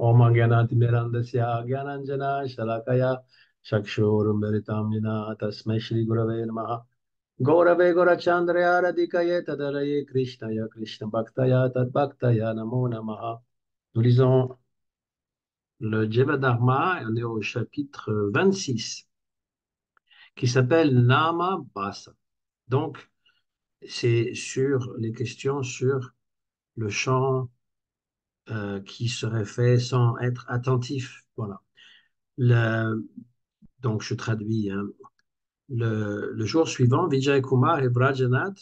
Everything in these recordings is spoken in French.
Om Gyanatimirandasya Gyananjana Shalakaya Chakshurumiritam Yena Tasmai Shri Gurave Namaha Gaurave Gaurachandraya Radhikaye Tadaraye Krishnaya Krishna Bhaktaya Tad Bhaktaya Namo Namaha. Nous lisons le Jivadharma et on est au chapitre 26 qui s'appelle Nama Basa. Donc, c'est sur les questions sur le chant qui serait fait sans être attentif. Voilà. Le- donc, je traduis. Hein. Le jour suivant, Vijay Kumar et Brajanath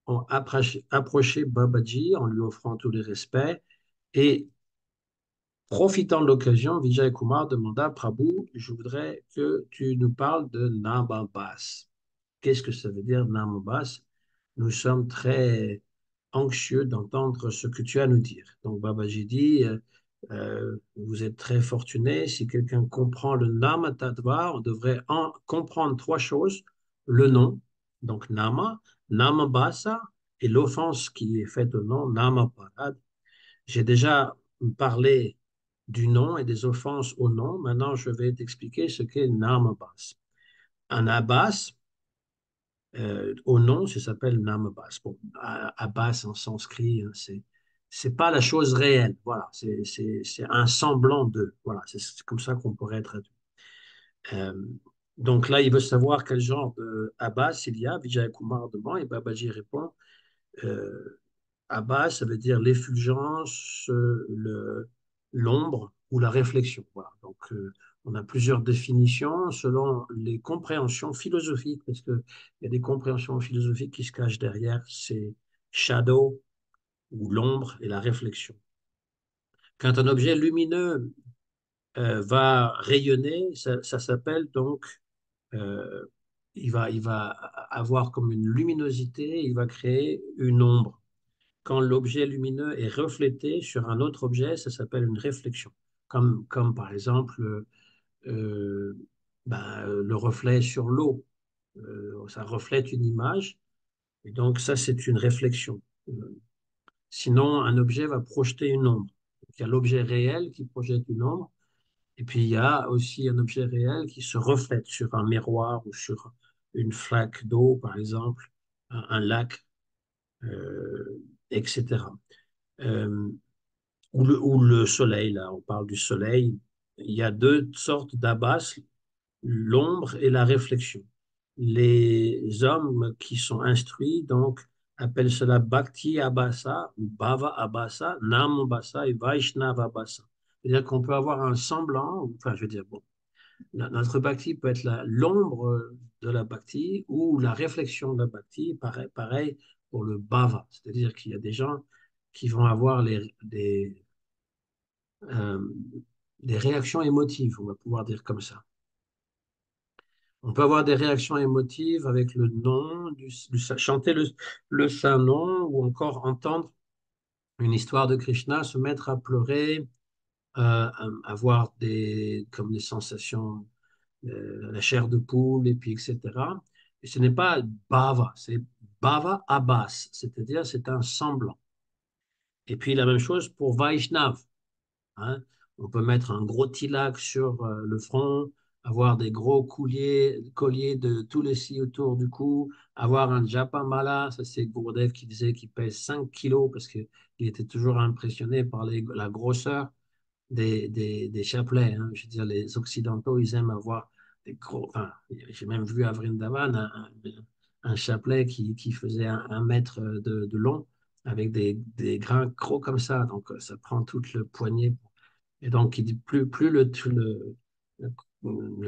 ont approché Babaji en lui offrant tous les respects et profitant de l'occasion, Vijay Kumar demanda Prabhu, je voudrais que tu nous parles de Namabas. Qu'est-ce que ça veut dire Namabas? Nous sommes très anxieux d'entendre ce que tu as à nous dire. Donc Babaji dit, vous êtes très fortunés. Si quelqu'un comprend le Nama Tattva, on devrait en comprendre trois choses. Le nom, donc Nama, Namabasa, et l'offense qui est faite au nom, Namaparad. J'ai déjà parlé du nom et des offenses au nom. Maintenant, je vais t'expliquer ce qu'est Namabas. Un Abbas, au nom, ça s'appelle Namabas. Bon, Abbas en sanskrit, hein, c'est pas la chose réelle. Voilà, c'est un semblant de. Voilà, c'est comme ça qu'on pourrait traduire. Euh, donc là, il veut savoir quel genre de Abbas il y a. Vijay Kumar demande et Babaji répond. euh, Abba, ça veut dire l'effulgence, l'ombre ou la réflexion. Voilà. Donc, on a plusieurs définitions selon les compréhensions philosophiques, parce qu'il y a des compréhensions philosophiques qui se cachent derrière ces shadows ou l'ombre et la réflexion. Quand un objet lumineux va rayonner, ça s'appelle donc, euh, il va avoir comme une luminosité, il va créer une ombre. Quand l'objet lumineux est reflété sur un autre objet, ça s'appelle une réflexion. Comme par exemple euh, le reflet sur l'eau. Ça reflète une image, et donc ça, c'est une réflexion. Sinon, un objet va projeter une ombre. Donc, il y a l'objet réel qui projette une ombre, et puis il y a aussi un objet réel qui se reflète sur un miroir ou sur une flaque d'eau, par exemple, un lac, etc. Euh, ou le soleil, là, on parle du soleil. Il y a deux sortes d'abbas, l'ombre et la réflexion. Les hommes qui sont instruits, donc, appellent cela Bhakti Abhasa, ou Bhava Abhasa, Nam Abhasa et Vaishnava Abhasa. C'est-à-dire qu'on peut avoir un semblant, enfin, je veux dire, bon, notre Bhakti peut être l'ombre de la Bhakti ou la réflexion de la Bhakti, pareil, pareil pour le Bhava. C'est-à-dire qu'il y a des gens qui vont avoir euh, des réactions émotives, on va pouvoir dire comme ça. On peut avoir des réactions émotives avec le nom, chanter le saint nom, ou encore entendre une histoire de Krishna, se mettre à pleurer, avoir comme des sensations, la chair de poule, et puis etc. Et ce n'est pas bhava, c'est bhava abbas, c'est-à-dire c'est un semblant. Et puis la même chose pour Vaishnav. Hein. On peut mettre un gros tilak sur le front, avoir des gros colliers de tous les scies autour du cou, avoir un japamala, ça c'est Gourdev qui disait qu'il pèse 5 kilos parce qu'il était toujours impressionné par la grosseur des chapelets. Hein. Je veux dire, les Occidentaux, ils aiment avoir des gros. Enfin, j'ai même vu à Vrindavan un chapelet qui faisait 1 mètre de long avec des grains gros comme ça. Donc, ça prend tout le poignet. Et donc, il dit plus le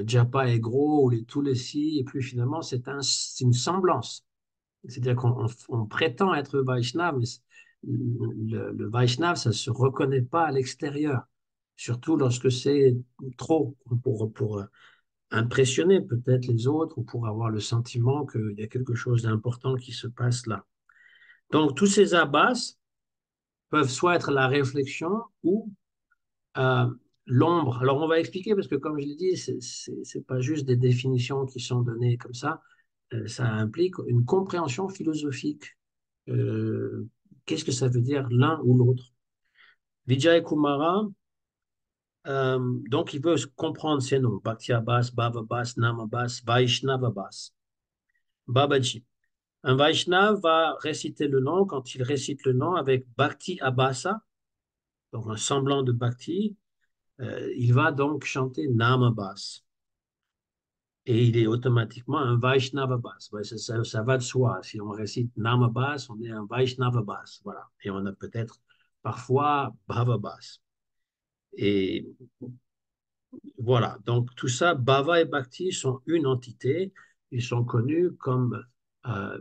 japa est gros ou tous les si, et plus finalement, c'est une semblance. C'est-à-dire qu'on prétend être Vaishnav, mais le Vaishnav, ça ne se reconnaît pas à l'extérieur, surtout lorsque c'est trop pour impressionner peut-être les autres ou pour avoir le sentiment qu'il y a quelque chose d'important qui se passe là. Donc, tous ces abbas peuvent soit être la réflexion ou euh, l'ombre. Alors, on va expliquer parce que, comme je l'ai dit, c'est pas juste des définitions qui sont données comme ça. Ça implique une compréhension philosophique. Euh, Qu'est-ce que ça veut dire l'un ou l'autre? Vijay Kumara Donc, il veut comprendre ces noms. Bhakti Abbas, Baba Bas, Nam Abbas, Vaishnava Bas, Babaji. Un Vaishnava va réciter le nom, quand il récite le nom avec Bhakti Abhasa, donc un semblant de Bhakti, il va donc chanter Nam Abbas. Et il est automatiquement un Vaishnava Bas. Ouais, ça va de soi. Si on récite Nam Abbas, on est un Vaishnava Bas. Voilà. Et on a peut-être parfois Bhava Bas. Et voilà, donc tout ça, Bhava et Bhakti sont une entité. Ils sont connus comme,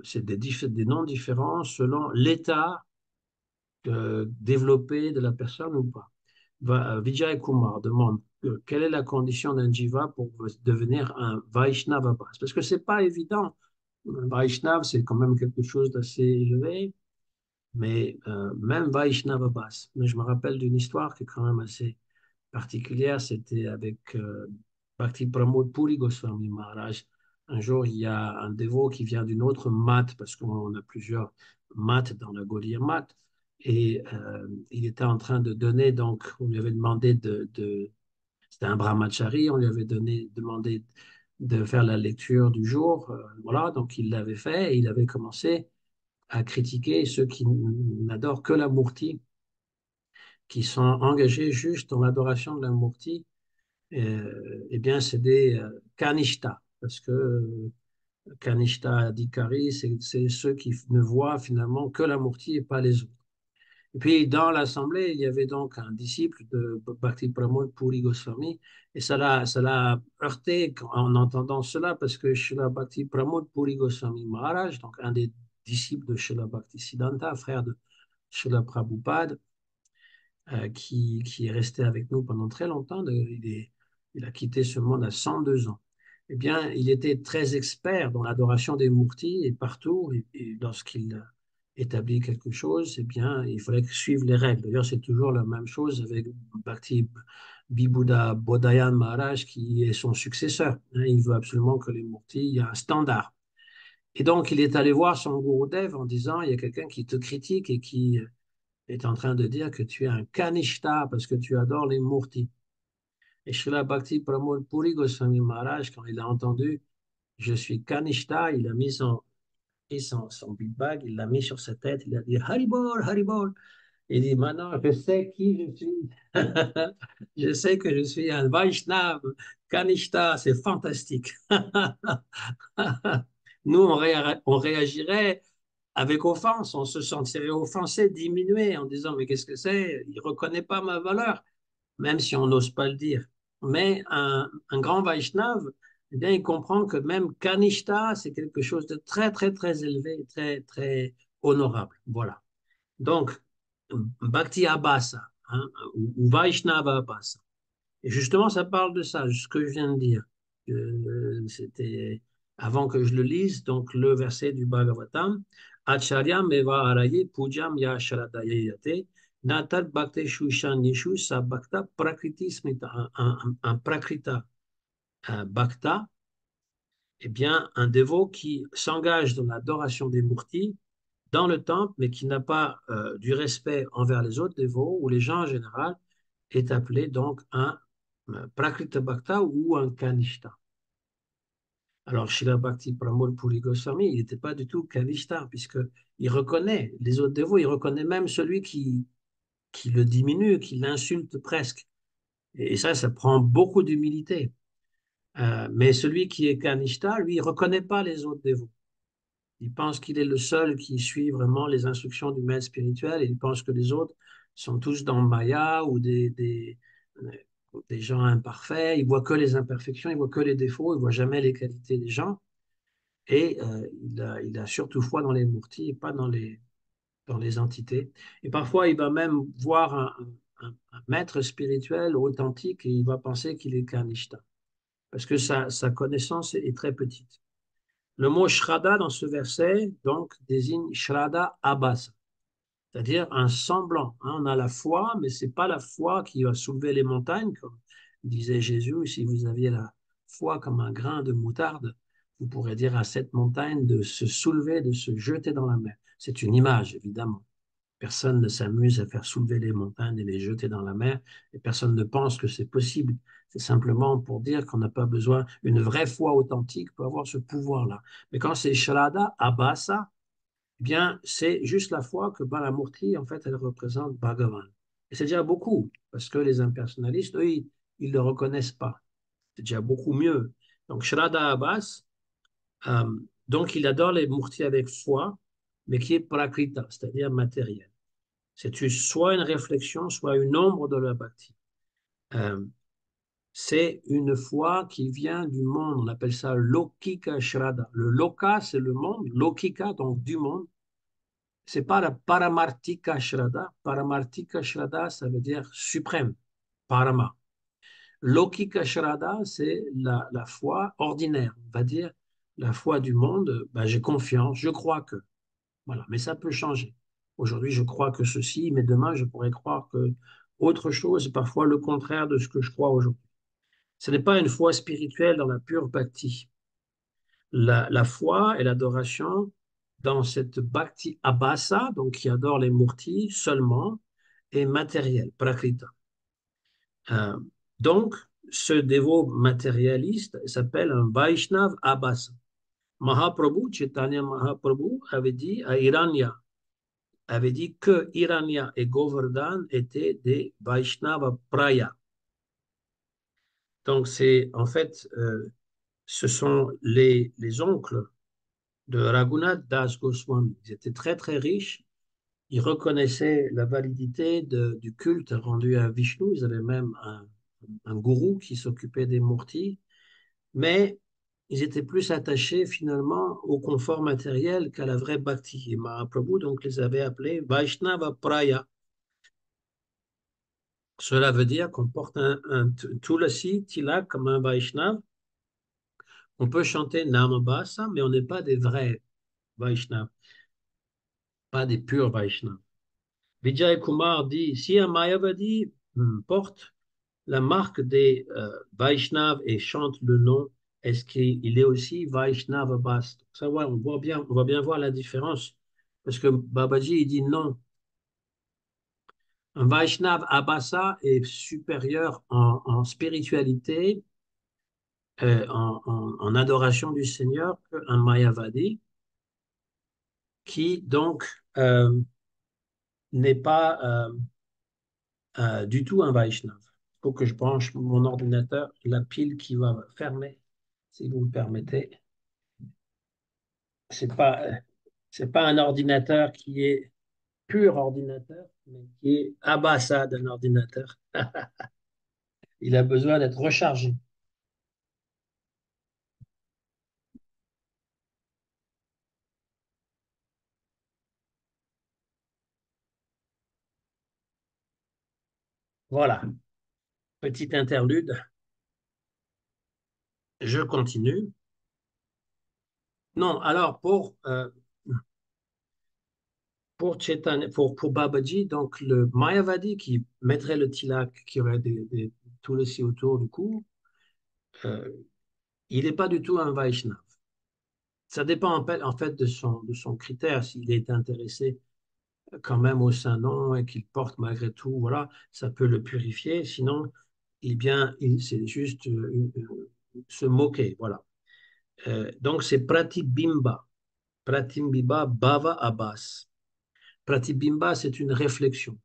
c'est des noms différents selon l'état développé de la personne ou pas. Vijay Kumar demande quelle est la condition d'un jiva pour devenir un Vaishnava. Parce que c'est pas évident. Un Vaishnava, c'est quand même quelque chose d'assez élevé, mais même Vaishnava. Mais je me rappelle d'une histoire qui est quand même assez particulière, c'était avec Bhakti Pramod Puri Goswami Maharaj. Un jour, il y a un dévot qui vient d'une autre mat, parce qu'on a plusieurs maths dans la Gaudiya mat, et il était en train de donner, donc on lui avait demandé c'était un brahmachari, on lui avait demandé de faire la lecture du jour, voilà, donc il l'avait fait, et il avait commencé à critiquer ceux qui n'adorent que la Murti, qui sont engagés juste dans l'adoration de la Murti. Eh bien, c'est des kanishta, parce que kanishta adhikari, c'est ceux qui ne voient finalement que la murti et pas les autres. Et puis, dans l'assemblée, il y avait donc un disciple de Bhakti Pramod Puri Goswami, et ça l'a heurté en entendant cela, parce que Srila Bhakti Pramod Puri Goswami Maharaj, donc un des disciples de Srila Bhakti Siddhanta, frère de Srila Prabhupada, qui est resté avec nous pendant très longtemps. Il a quitté ce monde à 102 ans. Eh bien, il était très expert dans l'adoration des murtis et partout. Et lorsqu'il établit quelque chose, eh bien, il fallait suivre les règles. D'ailleurs, c'est toujours la même chose avec Bhakti Vibhuda Bodhayan Maharaj, qui est son successeur. Il veut absolument que les murtis, il y a un standard. Et donc, il est allé voir son Gurudev en disant, il y a quelqu'un qui te critique et qui est en train de dire que tu es un kanishta parce que tu adores les murtis. Et Srila Bhakti Pramod Puri Goswami Maharaj, quand il a entendu je suis kanishta, il a mis son big bag, il l'a mis sur sa tête, il a dit Haribol, Haribol. Il dit maintenant, je sais qui je suis. Je sais que je suis un Vaishnav, kanishta, c'est fantastique. Nous, on réagirait avec offense, on se sentirait offensé, diminué, en disant mais qu'est-ce que c'est? Il ne reconnaît pas ma valeur, même si on n'ose pas le dire. Mais un grand Vaishnav, eh bien, il comprend que même Kanishta, c'est quelque chose de très, très, très élevé, très, très honorable. Voilà. Donc, Bhakti Abhasa, hein, ou Vaishnava Abhasa. Et justement, ça parle de ça, ce que je viens de dire. C'était avant que je le lise, donc le verset du Bhagavatam. Acharya meva araye pujam ya sharadayate natat bhakte shushan nishu sa bhakta prakriti smita. Un prakrita, un bhakta, eh bien, un dévot qui s'engage dans l'adoration des murtis dans le temple, mais qui n'a pas du respect envers les autres dévots ou les gens en général, est appelé donc un Prakrita Bhakta ou un Kanishta. Alors, Srila Bhakti Pramod Puri Goswami, il n'était pas du tout Kanishta, puisqu'il reconnaît les autres dévots, il reconnaît même celui qui le diminue, qui l'insulte presque. Et ça prend beaucoup d'humilité. Mais celui qui est Kanishta, lui, il ne reconnaît pas les autres dévots. Il pense qu'il est le seul qui suit vraiment les instructions du maître spirituel et il pense que les autres sont tous dans Maya ou des gens imparfaits. Il voit que les imperfections, il voit que les défauts, il voit jamais les qualités des gens. Et il a surtout foi dans les murtis et pas dans les entités. Et parfois, il va même voir un maître spirituel authentique et il va penser qu'il est Kanishta parce que sa connaissance est très petite. Le mot Shraddha dans ce verset donc désigne Shraddha Abhasa, c'est-à-dire un semblant. Hein. On a la foi, mais c'est pas la foi qui va soulever les montagnes, comme disait Jésus. Si vous aviez la foi comme un grain de moutarde, vous pourrez dire à cette montagne de se soulever, de se jeter dans la mer. C'est une image, évidemment. Personne ne s'amuse à faire soulever les montagnes et les jeter dans la mer, et personne ne pense que c'est possible. C'est simplement pour dire qu'on n'a pas besoin, une vraie foi authentique peut avoir ce pouvoir-là. Mais quand c'est Shraddha, Abhasa, eh bien, c'est juste la foi que Balamurti, en fait, elle représente Bhagavan. Et c'est déjà beaucoup, parce que les impersonnalistes, eux, ils ne le reconnaissent pas. C'est déjà beaucoup mieux. Donc, Shraddha Abbas, euh, donc il adore les murtis avec foi, mais qui est prakrita, c'est-à-dire matériel. C'est soit une réflexion, soit une ombre de la bhakti. Euh, c'est une foi qui vient du monde, on appelle ça Lokika Shraddha. Le Loka, c'est le monde, Lokika, donc du monde. C'est pas la Paramartika Shraddha. Paramartika Shraddha, ça veut dire suprême, Parama. Lokika Shraddha, c'est la foi ordinaire, on va dire la foi du monde. Ben, j'ai confiance, je crois que. Voilà, mais ça peut changer. Aujourd'hui, je crois que ceci, mais demain, je pourrais croire que autre chose, et parfois le contraire de ce que je crois aujourd'hui. Ce n'est pas une foi spirituelle dans la pure bhakti. La foi et l'adoration dans cette bhakti abhasa, donc qui adore les murtis seulement, est matérielle, prakrita. Euh, donc, ce dévot matérialiste s'appelle un Vaishnav abhasa. Mahaprabhu, Chaitanya Mahaprabhu avait dit à Iranya, avait dit que Iranya et Govardhan étaient des Vaishnava Praya. Donc, c'est en fait, ce sont les oncles de Raghunath Das Goswami. Ils étaient très, très riches. Ils reconnaissaient la validité du culte rendu à Vishnu. Ils avaient même un gourou qui s'occupait des murtis. Mais ils étaient plus attachés finalement au confort matériel qu'à la vraie bhakti. Et Mahaprabhu donc les avait appelés Vaishnava Praya. Cela veut dire qu'on porte un tulasi, tilak, comme un Vaishnav. On peut chanter Namabasa, mais on n'est pas des vrais Vaishnavas, pas des purs Vaishnavas. Vijay Kumar dit, si un Mayavadi porte la marque des Vaishnavas et chante le nom, est-ce qu'il est aussi Vaishnava Bas? Ça, ouais, on va bien voir la différence. Parce que Babaji, il dit non. Un Vaishnav Abhasa est supérieur en spiritualité, en adoration du Seigneur, qu'un Mayavadi, qui donc n'est pas du tout un Vaishnav. Il faut que je branche mon ordinateur, la pile qui va fermer, si vous me permettez. C'est pas, c'est pas un ordinateur qui est pur ordinateur, mais qui est Abhasa d'un ordinateur. Il a besoin d'être rechargé. Voilà, petite interlude. Je continue. Non, alors pour Chaitanya, pour Babaji, donc le Mayavadi qui mettrait le tilak, qui aurait tout le si autour du cou, euh, il n'est pas du tout un Vaishnav. Ça dépend en fait de son critère, s'il est intéressé quand même au Saint-Nom et qu'il porte malgré tout, voilà, ça peut le purifier. Sinon, eh bien, c'est juste se moquer, voilà. Donc c'est Pratibimba. Pratibimba Bhava Abbas. Pratibimba, c'est une réflexion.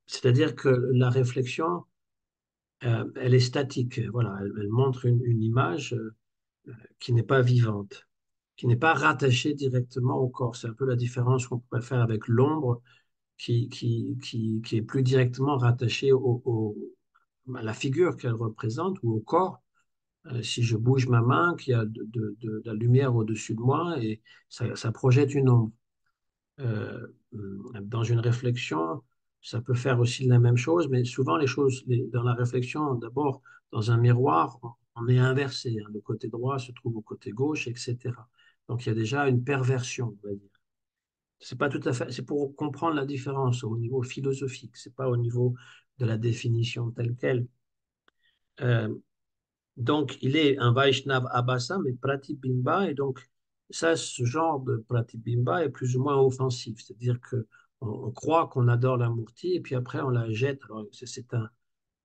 C'est-à-dire que la réflexion, elle est statique. Voilà, elle montre une image qui n'est pas vivante, qui n'est pas rattachée directement au corps. C'est un peu la différence qu'on pourrait faire avec l'ombre, qui est plus directement rattachée à la figure qu'elle représente ou au corps. Si je bouge ma main, qu'il y a de la lumière au-dessus de moi et ça projette une ombre. Euh, dans une réflexion, ça peut faire aussi la même chose, mais souvent les choses, dans la réflexion, d'abord, dans un miroir, on est inversé, hein. Le côté droit se trouve au côté gauche, etc. Donc il y a déjà une perversion, on va dire. C'est pas tout à fait, c'est pour comprendre la différence au niveau philosophique, c'est pas au niveau de la définition telle quelle. Euh, donc il est un Vaishnav Abhasa, mais Pratibimba, et donc Ça, ce genre de pratibimba est plus ou moins offensif. C'est-à-dire que on croit qu'on adore la Murti et puis après on la jette. Alors,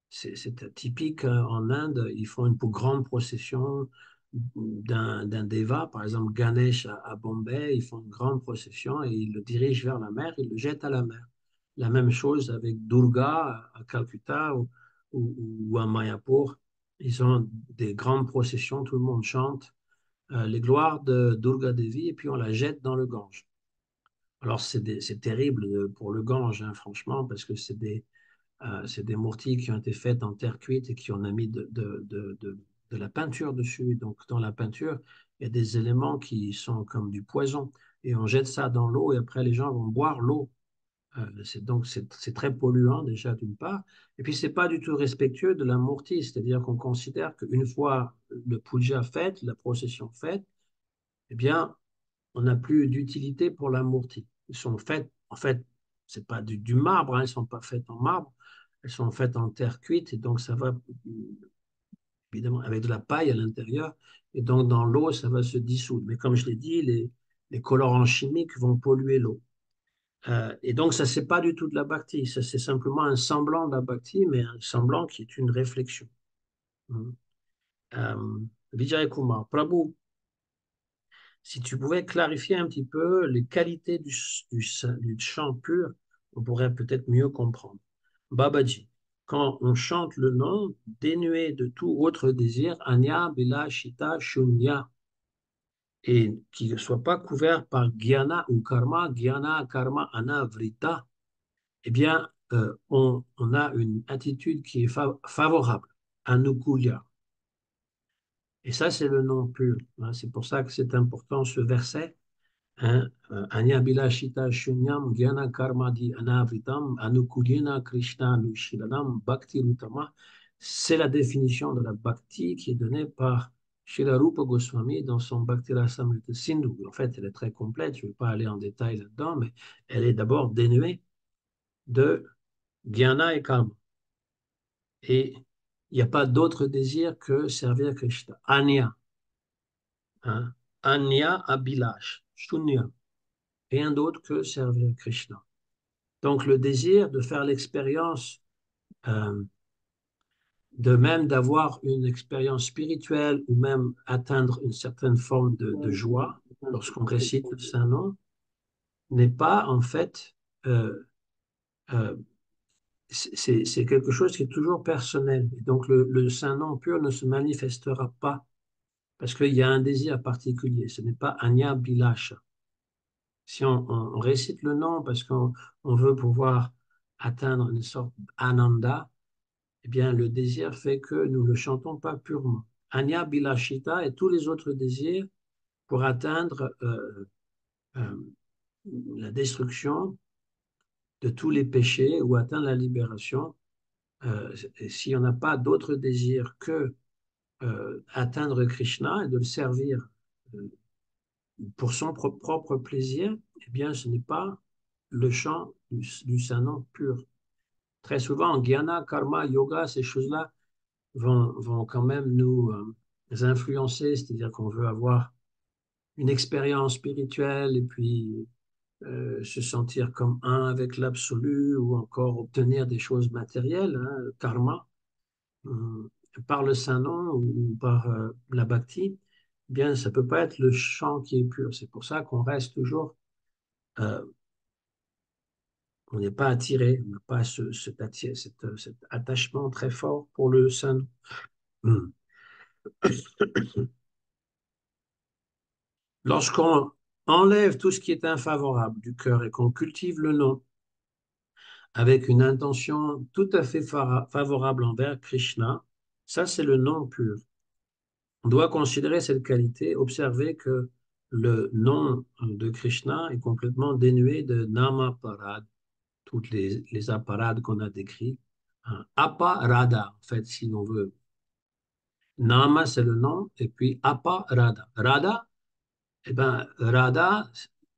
c'est typique en Inde. Ils font une grande procession d'un deva, par exemple Ganesh à Bombay. Ils font une grande procession et ils le dirigent vers la mer, ils le jettent à la mer. La même chose avec Durga à Calcutta ou à Mayapur. Ils ont des grandes processions, tout le monde chante les gloires de Durga Devi et puis on la jette dans le Gange. Alors c'est terrible pour le Gange, hein, franchement, parce que c'est des murtis qui ont été faites en terre cuite et qui on a mis de la peinture dessus. Donc dans la peinture, il y a des éléments qui sont comme du poison et on jette ça dans l'eau et après les gens vont boire l'eau. Donc c'est très polluant déjà d'une part, et puis c'est pas du tout respectueux de la murti, c'est-à-dire qu'on considère qu'une fois le puja fait, la procession faite, eh bien, on n'a plus d'utilité pour la murti. Elles sont faites, en fait, c'est pas du marbre, hein, elles ne sont pas faites en marbre, elles sont faites en terre cuite, et donc ça va, évidemment, avec de la paille à l'intérieur, et donc dans l'eau, ça va se dissoudre. Mais comme je l'ai dit, les colorants chimiques vont polluer l'eau. Et donc, ça, c'est pas du tout de la bhakti, ça, c'est simplement un semblant de la bhakti, mais un semblant qui est une réflexion. Euh, Vijay Kumar, Prabhu, si tu pouvais clarifier un petit peu les qualités du chant pur, on pourrait peut-être mieux comprendre. Babaji, quand on chante le nom, dénué de tout autre désir, Anya, Bila, Shita, Shunya, et qui ne soit pas couvert par Gyana ou Karma, Gyana, Karma, Anavrita, eh bien, on a une attitude qui est favorable, Anukulya. Et ça, c'est le nom pur, hein. C'est pour ça que c'est important ce verset. Hein, Anya Bilashita Shunyam Gyana Karmadi Anavritam Anukulina Krishna Anushilanam Bhakti Rutama. C'est la définition de la bhakti qui est donnée par Srila Rupa Goswami dans son Bhakti Rasamrita Sindhu. En fait, elle est très complète, je ne vais pas aller en détail là-dedans, mais elle est d'abord dénuée de Gyana et Karma. Et il n'y a pas d'autre désir que servir Krishna. Anya, hein, Anya Abhilash, Shunya. Rien d'autre que servir Krishna. Donc le désir de faire l'expérience, euh, de même d'avoir une expérience spirituelle ou même atteindre une certaine forme de joie lorsqu'on récite le Saint-Nom, n'est pas en fait, euh, euh, c'est quelque chose qui est toujours personnel. Et donc le Saint-Nom pur ne se manifestera pas parce qu'il y a un désir particulier. Ce n'est pas Anya Bilasha. Si on récite le nom parce qu'on veut pouvoir atteindre une sorte d'ananda, eh bien, le désir fait que nous ne le chantons pas purement. Anya Bilashita et tous les autres désirs pour atteindre euh, la destruction de tous les péchés ou atteindre la libération. Si on n'a pas d'autre désir que atteindre Krishna et de le servir euh, pour son propre plaisir, eh bien, ce n'est pas le chant du Saint-Nom pur. Très souvent, Jnana, Karma, Yoga, ces choses-là vont quand même nous influencer, c'est-à-dire qu'on veut avoir une expérience spirituelle et puis se sentir comme un avec l'absolu ou encore obtenir des choses matérielles, hein, karma, euh, par le Saint-Nom ou par la bhakti, eh bien, ça peut pas être le chant qui est pur. C'est pour ça qu'on reste toujours, euh, on n'est pas attiré, on n'a pas cet attachement très fort pour le Saint-Nom. Hmm. Lorsqu'on enlève tout ce qui est infavorable du cœur et qu'on cultive le nom avec une intention tout à fait favorable envers Krishna, ça c'est le nom pur. On doit considérer cette qualité, observer que le nom de Krishna est complètement dénué de nama parad, toutes les aparades qu'on a décrits. Aparada, en fait, si l'on veut. Nama, c'est le nom, et puis aparada. Rada, eh ben, Radha,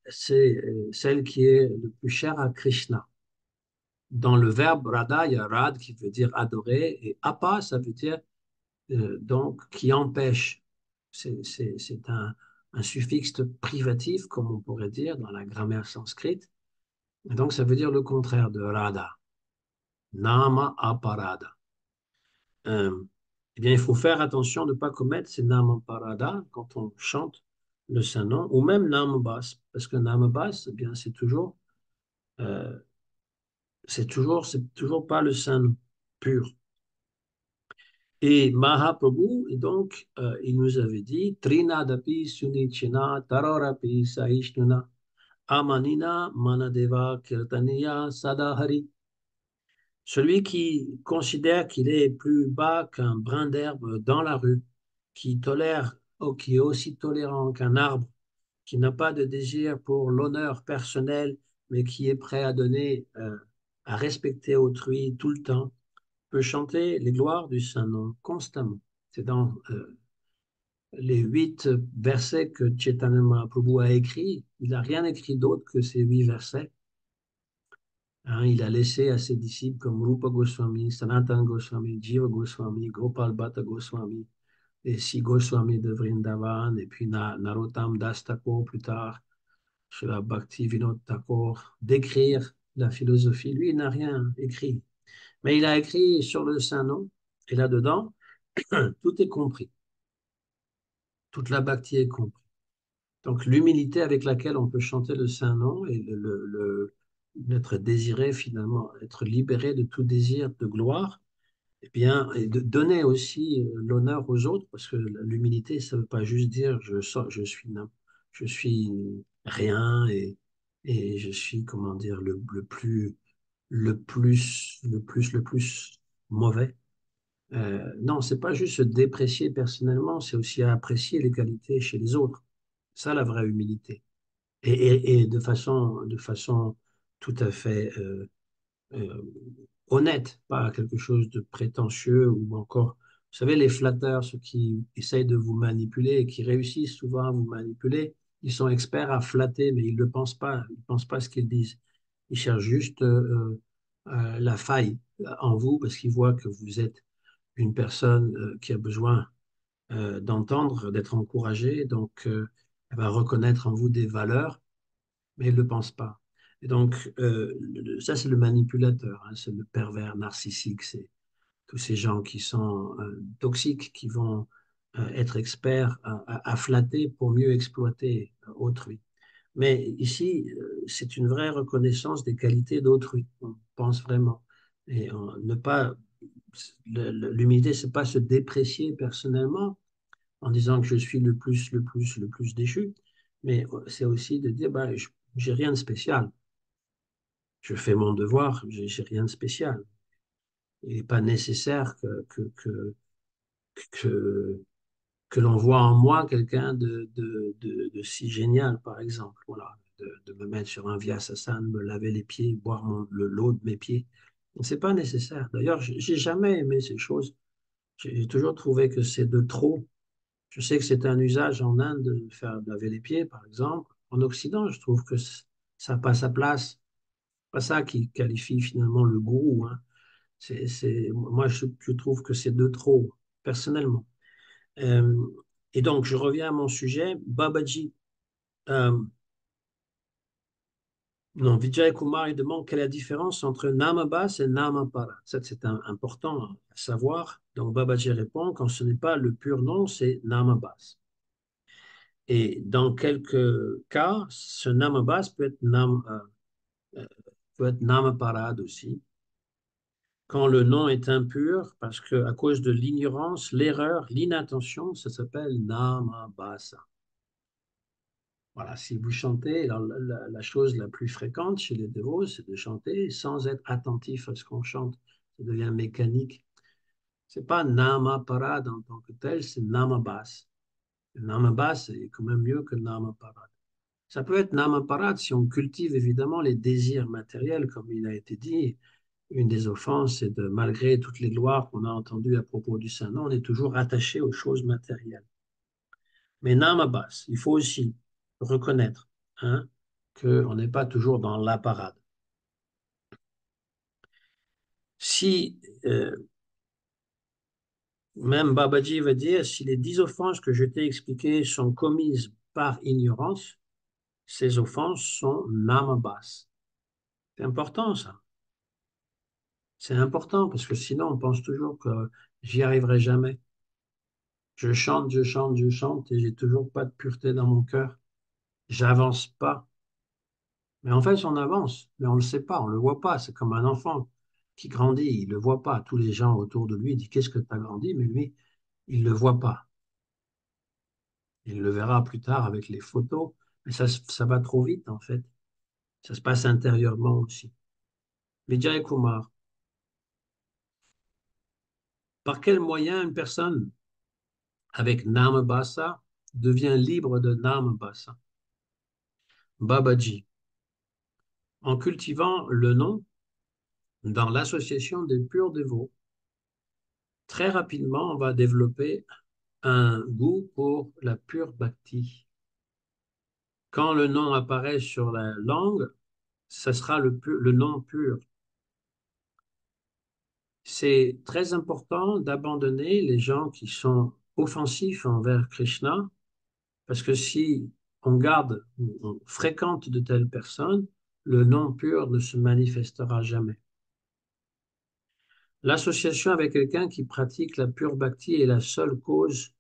c'est celle qui est le plus chère à Krishna. Dans le verbe Radha, il y a Rad qui veut dire adorer et Apa, ça veut dire donc qui empêche. C'est un suffixe privatif, comme on pourrait dire dans la grammaire sanscrite. Et donc, ça veut dire le contraire de Radha, Nama Aparada. Euh, eh bien, il faut faire attention de ne pas commettre ces Nama Parada quand on chante le Saint-Nom, ou même Nama Bas, parce que Nama Bas, eh bien, euh, c'est toujours pas le Saint-Nom pur. Et Mahaprabhu, et donc, il nous avait dit, Trinadapi Sunichina Tarorapi Saishnuna Amanina Manadeva Kirtaniya Sadahari. Celui qui considère qu'il est plus bas qu'un brin d'herbe dans la rue, qui tolère, qui est aussi tolérant qu'un arbre, qui n'a pas de désir pour l'honneur personnel, mais qui est prêt à donner, à respecter autrui tout le temps, peut chanter les gloires du Saint-Nom constamment. C'est dans les 8 versets que Chaitanya Mahaprabhu a écrits. Il n'a rien écrit d'autre que ces 8 versets. Hein, il a laissé à ses disciples comme Rupa Goswami, Sanatana Goswami, Jiva Goswami, Gopal Bhatta Goswami, les 6 Goswami de Vrindavan, et puis Narottam Das Thakur plus tard, Srila Bhakti Vinod Thakur, d'écrire la philosophie. Lui, il n'a rien écrit. Mais il a écrit sur le Saint-Nom, et là-dedans, tout est compris. Toute la Bhakti est comprise. Donc, l'humilité avec laquelle on peut chanter le Saint-Nom et d'être désiré finalement, être libéré de tout désir de gloire, eh bien, et de donner aussi l'honneur aux autres, parce que l'humilité, ça ne veut pas juste dire je suis rien et je suis, comment dire, le plus mauvais. Non, c'est pas juste se déprécier personnellement, c'est aussi apprécier les qualités chez les autres. Ça, la vraie humilité. Et de façon tout à fait euh, honnête, pas quelque chose de prétentieux ou encore, vous savez, les flatteurs, ceux qui essayent de vous manipuler et qui réussissent souvent à vous manipuler, ils sont experts à flatter, mais ils ne le pensent pas, ils ne pensent pas ce qu'ils disent. Ils cherchent juste la faille en vous parce qu'ils voient que vous êtes une personne qui a besoin d'entendre, d'être encouragée, donc elle va reconnaître en vous des valeurs mais il ne le pense pas. Et donc, ça, c'est le manipulateur, hein, c'est le pervers narcissique, c'est tous ces gens qui sont toxiques, qui vont être experts à flatter pour mieux exploiter autrui. Mais ici, c'est une vraie reconnaissance des qualités d'autrui, on pense vraiment. Et ne pas, l'humilité, c'est pas se déprécier personnellement en disant que je suis le plus déchu, mais c'est aussi de dire, bah, j'ai rien de spécial. Je fais mon devoir, j'ai rien de spécial. Il n'est pas nécessaire que, que l'on voit en moi quelqu'un de si génial, par exemple. Voilà, de me mettre sur un Vyasasana, me laver les pieds, boire l'eau de mes pieds. C'est pas nécessaire. D'ailleurs, j'ai jamais aimé ces choses. J'ai toujours trouvé que c'est de trop. Je sais que c'est un usage en Inde de faire laver les pieds, par exemple. En Occident, je trouve que ça n'a pas sa place. Pas ça qui qualifie finalement le gourou, hein. Moi, je trouve que c'est de trop, personnellement. Euh, et donc, je reviens à mon sujet. Babaji, euh, non, Vijay Kumar, il demande quelle est la différence entre Namabas et Namapara. Ça, c'est important à savoir. Donc, Babaji répond, quand ce n'est pas le pur nom, c'est Namabas. Et dans quelques cas, ce Namabas peut être Namaparad aussi. Quand le nom est impur, parce que à cause de l'ignorance, l'erreur, l'inattention, ça s'appelle namabasa. Voilà, si vous chantez, alors la chose la plus fréquente chez les dévots, c'est de chanter sans être attentif à ce qu'on chante. Ça devient mécanique. C'est pas namaparad en tant que tel, c'est namabas. Namabas est quand même mieux que namaparad. Ça peut être namaparad si on cultive évidemment les désirs matériels, comme il a été dit. Une des offenses, c'est de, malgré toutes les gloires qu'on a entendues à propos du Saint-Nom, on est toujours attaché aux choses matérielles. Mais Namabas, il faut aussi reconnaître hein, qu'on n'est pas toujours dans la parade. Si, même Babaji va dire, si les 10 offenses que je t'ai expliquées sont commises par ignorance, ces offenses sont namabas. C'est important ça. C'est important parce que sinon on pense toujours que j'y arriverai jamais. Je chante, je chante, je chante et j'ai toujours pas de pureté dans mon cœur. J'avance pas. Mais en fait, on avance, mais on le sait pas, on le voit pas. C'est comme un enfant qui grandit, il le voit pas. Tous les gens autour de lui disent qu'est-ce que tu as grandi, mais lui, il le voit pas. Il le verra plus tard avec les photos, mais ça va trop vite en fait. Ça se passe intérieurement aussi. Vijay Kumar, par quel moyen une personne avec Namabasa devient libre de Namabasa? Babaji, en cultivant le nom dans l'association des purs dévots. Très rapidement, on va développer un goût pour la pure bhakti. Quand le nom apparaît sur la langue, ce sera le nom pur. C'est très important d'abandonner les gens qui sont offensifs envers Krishna, parce que si on garde, on fréquente de telles personnes, le non pur ne se manifestera jamais. L'association avec quelqu'un qui pratique la pure bhakti est la seule cause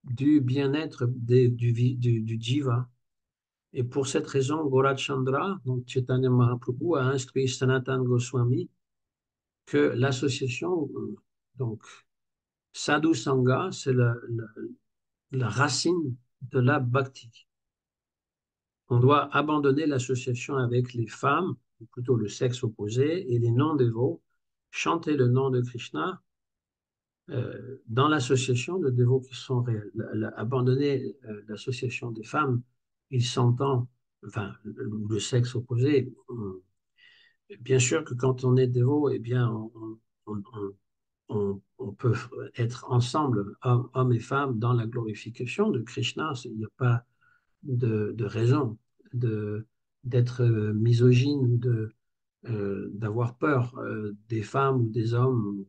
du bien-être du jiva. Et pour cette raison, Gaurachandra, donc Chaitanya Mahaprabhu, a instruit Sanatana Goswami que l'association, donc Sadhu Sangha, c'est la racine de la bhakti. On doit abandonner l'association avec les femmes, ou plutôt le sexe opposé, et les non-dévots, chanter le nom de Krishna dans l'association de dévots qui sont réels. Abandonner l'association des femmes, il s'entend, enfin, le sexe opposé. Bien sûr que quand on est dévot, eh bien, on, on peut être ensemble, hommes et femmes, dans la glorification de Krishna. Il n'y a pas de raison de, d'être misogyne ou d'avoir peur des femmes ou des hommes,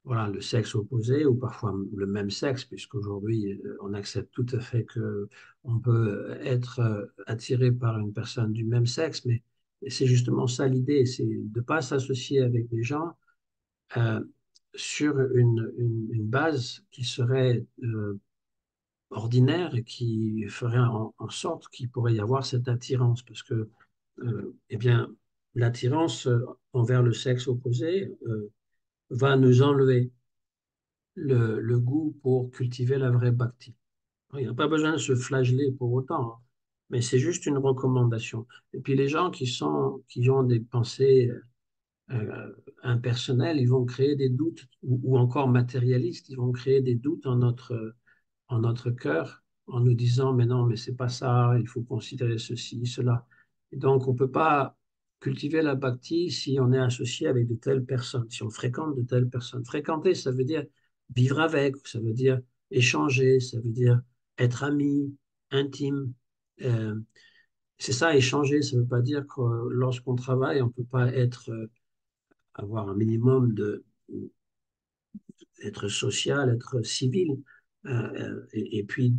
voilà, le sexe opposé ou parfois le même sexe, puisqu'aujourd'hui on accepte tout à fait que on peut être attiré par une personne du même sexe, mais c'est justement ça l'idée, c'est de ne pas s'associer avec des gens euh, sur une base qui serait ordinaire et qui ferait en sorte qu'il pourrait y avoir cette attirance, parce que eh bien, l'attirance envers le sexe opposé va nous enlever le goût pour cultiver la vraie bhakti. Il n'y a pas besoin de se flageller pour autant, hein, mais c'est juste une recommandation. Et puis les gens qui ont des pensées impersonnelles, ils vont créer des doutes, ou encore matérialistes, ils vont créer des doutes en notre cœur en nous disant, mais non, mais c'est pas ça, il faut considérer ceci, cela. Et donc, on ne peut pas cultiver la bhakti si on est associé avec de telles personnes, si on fréquente de telles personnes. Fréquenter, ça veut dire vivre avec, ça veut dire échanger, ça veut dire être ami, intime. Euh, c'est ça, échanger, ça ne veut pas dire que lorsqu'on travaille, on ne peut pas avoir un minimum être social, être civil, et puis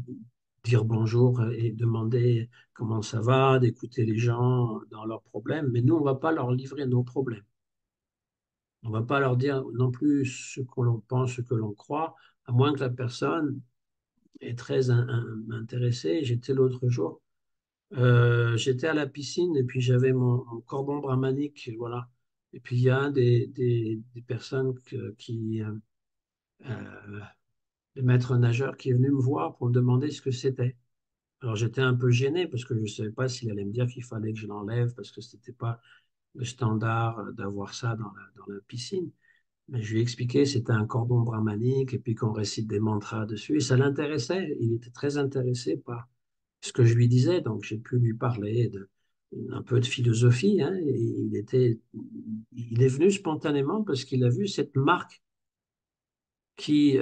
dire bonjour et demander comment ça va, d'écouter les gens dans leurs problèmes. Mais nous, on ne va pas leur livrer nos problèmes. On ne va pas leur dire non plus ce que l'on pense, ce que l'on croit, à moins que la personne est très intéressée. J'étais l'autre jour, j'étais à la piscine et puis j'avais mon cordon brahmanique, voilà. Et puis il y a des personnes euh, le maître nageur qui est venu me voir pour me demander ce que c'était. Alors j'étais un peu gêné parce que je ne savais pas s'il allait me dire qu'il fallait que je l'enlève parce que ce n'était pas le standard d'avoir ça dans la piscine. Mais je lui ai expliqué c'était un cordon brahmanique et puis qu'on récite des mantras dessus. Et ça l'intéressait. Il était très intéressé par ce que je lui disais. Donc j'ai pu lui parler un peu de philosophie, hein, et il est venu spontanément parce qu'il a vu cette marque qui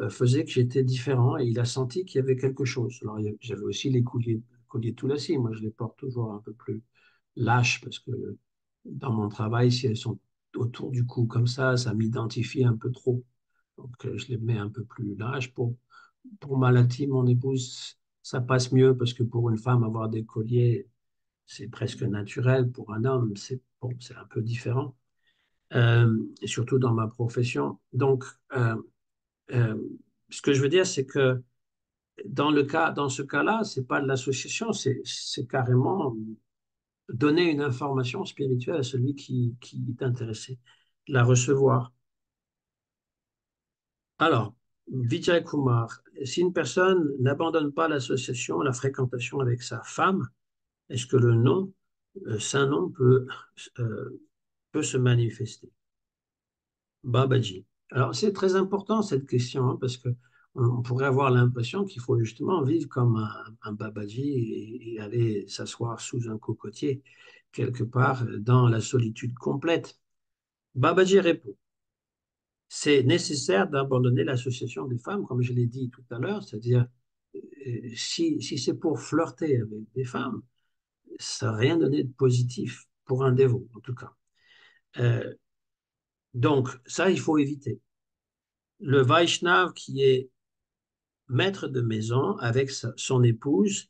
faisait que j'étais différent et il a senti qu'il y avait quelque chose. Alors, j'avais aussi les colliers Tulasi. Moi, je les porte toujours un peu plus lâches parce que dans mon travail, si elles sont autour du cou comme ça m'identifie un peu trop. Donc, je les mets un peu plus lâches. Pour Malati, mon épouse, Ça passe mieux parce que pour une femme, avoir des colliers, c'est presque naturel. Pour un homme, c'est bon, c'est un peu différent. Et surtout dans ma profession. Donc, euh, ce que je veux dire, c'est que dans ce cas-là, c'est pas de l'association, c'est carrément donner une information spirituelle à celui qui est intéressé de la recevoir. Alors, Vijay Kumar, si une personne n'abandonne pas l'association, la fréquentation avec sa femme, est-ce que le nom, saint nom, euh, peut se manifester? Babaji. Alors, c'est très important cette question, hein, parce que on pourrait avoir l'impression qu'il faut justement vivre comme un Babaji et aller s'asseoir sous un cocotier quelque part dans la solitude complète. Babaji répond, c'est nécessaire d'abandonner l'association des femmes, comme je l'ai dit tout à l'heure, c'est-à-dire si c'est pour flirter avec des femmes, ça n'a rien donné de positif pour un dévot, en tout cas. Euh, donc, ça, il faut éviter. Le Vaishnav qui est maître de maison avec son épouse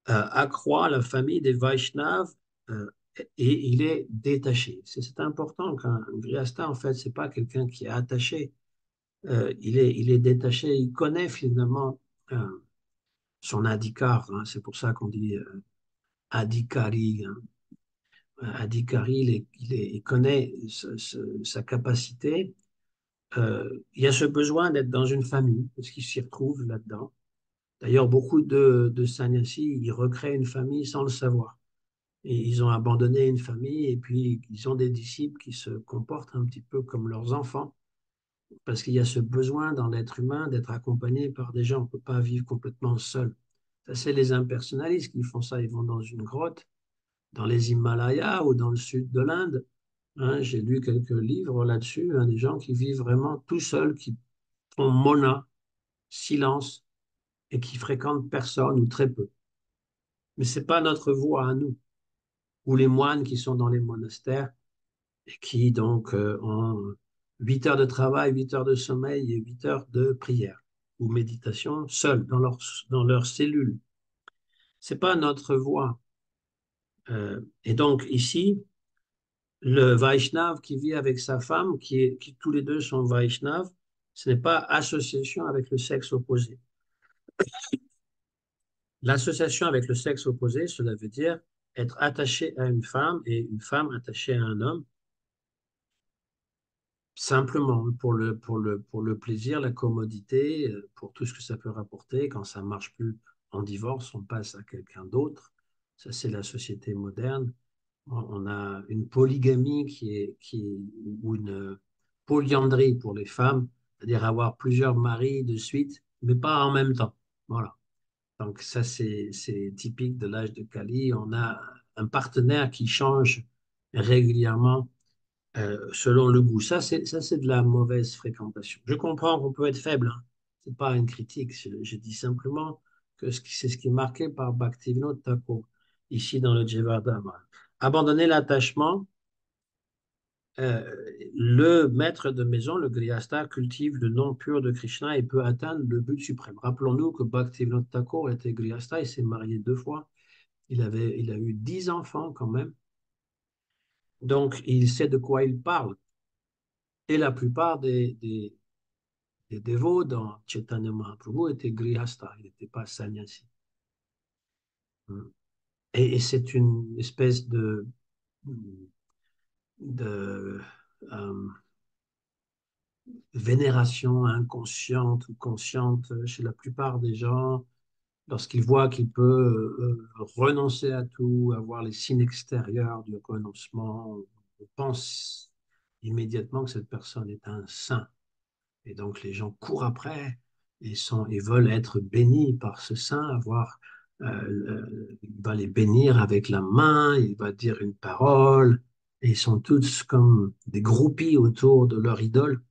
accroît la famille des Vaishnavas euh, et il est détaché. C'est important qu'un Grihastha, en fait, c'est pas quelqu'un qui est attaché. Il est détaché, il connaît finalement euh, son adhikar, hein. C'est pour ça qu'on dit adhikari, hein. Adhikari, il connaît sa capacité. Il y a ce besoin d'être dans une famille, parce qu'il s'y retrouve là-dedans. D'ailleurs, beaucoup de sannyasis, ils recréent une famille sans le savoir. Et ils ont abandonné une famille et puis ils ont des disciples qui se comportent un petit peu comme leurs enfants parce qu'il y a ce besoin dans l'être humain d'être accompagné par des gens. On ne peut pas vivre complètement seul. Ça, c'est les impersonnalistes qui font ça. Ils vont dans une grotte, dans les Himalayas ou dans le sud de l'Inde. Hein, j'ai lu quelques livres là-dessus, hein, des gens qui vivent vraiment tout seuls, qui font mona, silence, et qui fréquentent personne ou très peu. Mais ce n'est pas notre voie à nous. Ou les moines qui sont dans les monastères et qui donc ont 8 heures de travail, 8 heures de sommeil et 8 heures de prière ou méditation seuls dans leur cellule. C'est pas notre voie. Et donc ici, le Vaishnav qui vit avec sa femme, qui tous les deux sont Vaishnav, ce n'est pas association avec le sexe opposé. L'association avec le sexe opposé, cela veut dire être attaché à une femme et une femme attachée à un homme simplement pour le plaisir, la commodité, pour tout ce que ça peut rapporter. Quand ça ne marche plus en divorce, on passe à quelqu'un d'autre. Ça, c'est la société moderne. On a une polygamie ou une polyandrie pour les femmes, c'est-à-dire avoir plusieurs maris de suite, mais pas en même temps. Voilà. Donc ça, c'est typique de l'âge de Kali. On a un partenaire qui change régulièrement selon le goût. Ça, c'est de la mauvaise fréquentation. Je comprends qu'on peut être faible, hein. C'est pas une critique. Je dis simplement que c'est ce qui est marqué par Bhaktivinoda Thakur, ici dans le Jivardhana. Abandonner l'attachement, euh, le maître de maison, le Grihastha, cultive le nom pur de Krishna et peut atteindre le but suprême. Rappelons-nous que Bhaktivinoda Thakur était Grihastha, il s'est marié 2 fois. Il a eu 10 enfants quand même. Donc, il sait de quoi il parle. Et la plupart des dévots dans Chaitanya Mahaprabhu étaient grihasta, il n'était pas sannyasi. Et c'est une espèce de vénération inconsciente ou consciente chez la plupart des gens lorsqu'ils voient qu'il peut renoncer à tout, avoir les signes extérieurs du renoncement. On pense immédiatement que cette personne est un saint. Et donc les gens courent après et veulent être bénis par ce saint, il va les bénir avec la main, il va dire une parole, et ils sont tous comme des groupies autour de leur idole,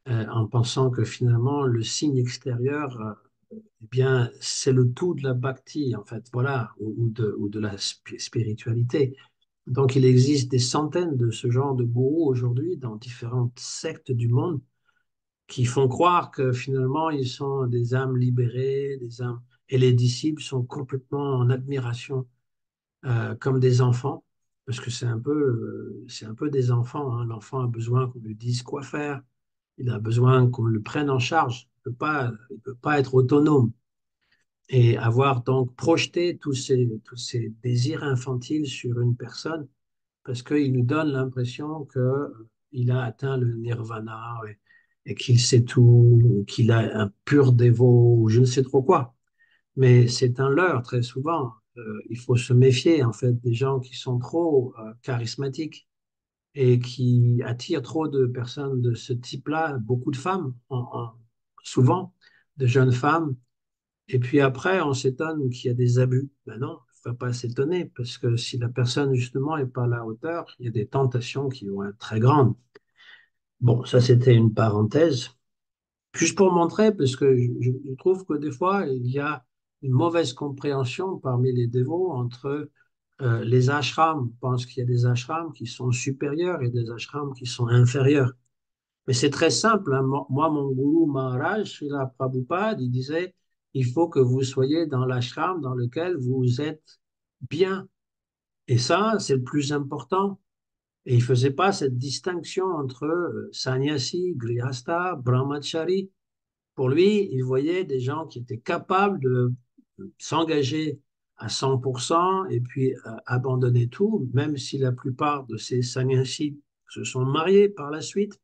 en pensant que finalement le signe extérieur, eh bien, c'est le tout de la bhakti, en fait, voilà, ou de la spiritualité. Donc il existe des centaines de ce genre de gourous aujourd'hui dans différentes sectes du monde qui font croire que finalement ils sont des âmes libérées, des âmes. et les disciples sont complètement en admiration, comme des enfants, parce que c'est un peu des enfants, hein. L'enfant a besoin qu'on lui dise quoi faire, il a besoin qu'on le prenne en charge, il peut pas être autonome. Et avoir donc projeté tous ces désirs infantiles sur une personne, parce qu'il nous donne l'impression qu'il a atteint le nirvana et qu'il sait tout, ou qu'il a un pur dévot, ou je ne sais trop quoi. Mais c'est un leurre très souvent. Il faut se méfier en fait des gens qui sont trop charismatiques et qui attirent trop de personnes de ce type-là, beaucoup de femmes, souvent de jeunes femmes. Et puis après, on s'étonne qu'il y a des abus. Ben non, il ne faut pas s'étonner parce que si la personne justement n'est pas à la hauteur, il y a des tentations qui vont être très grandes. Bon, ça c'était une parenthèse. Juste pour montrer, parce que je trouve que des fois, il y a une mauvaise compréhension parmi les dévots entre les ashrams. On pense qu'il y a des ashrams qui sont supérieurs et des ashrams qui sont inférieurs. Mais c'est très simple, hein. Moi, mon gourou Maharaj, Srila Prabhupada, il disait, il faut que vous soyez dans l'ashram dans lequel vous êtes bien. Et ça, c'est le plus important. Et il ne faisait pas cette distinction entre sannyasi, grihastha, brahmachari. Pour lui, il voyait des gens qui étaient capables de s'engager à 100% et puis abandonner tout, même si la plupart de ces sannyasis se sont mariés par la suite.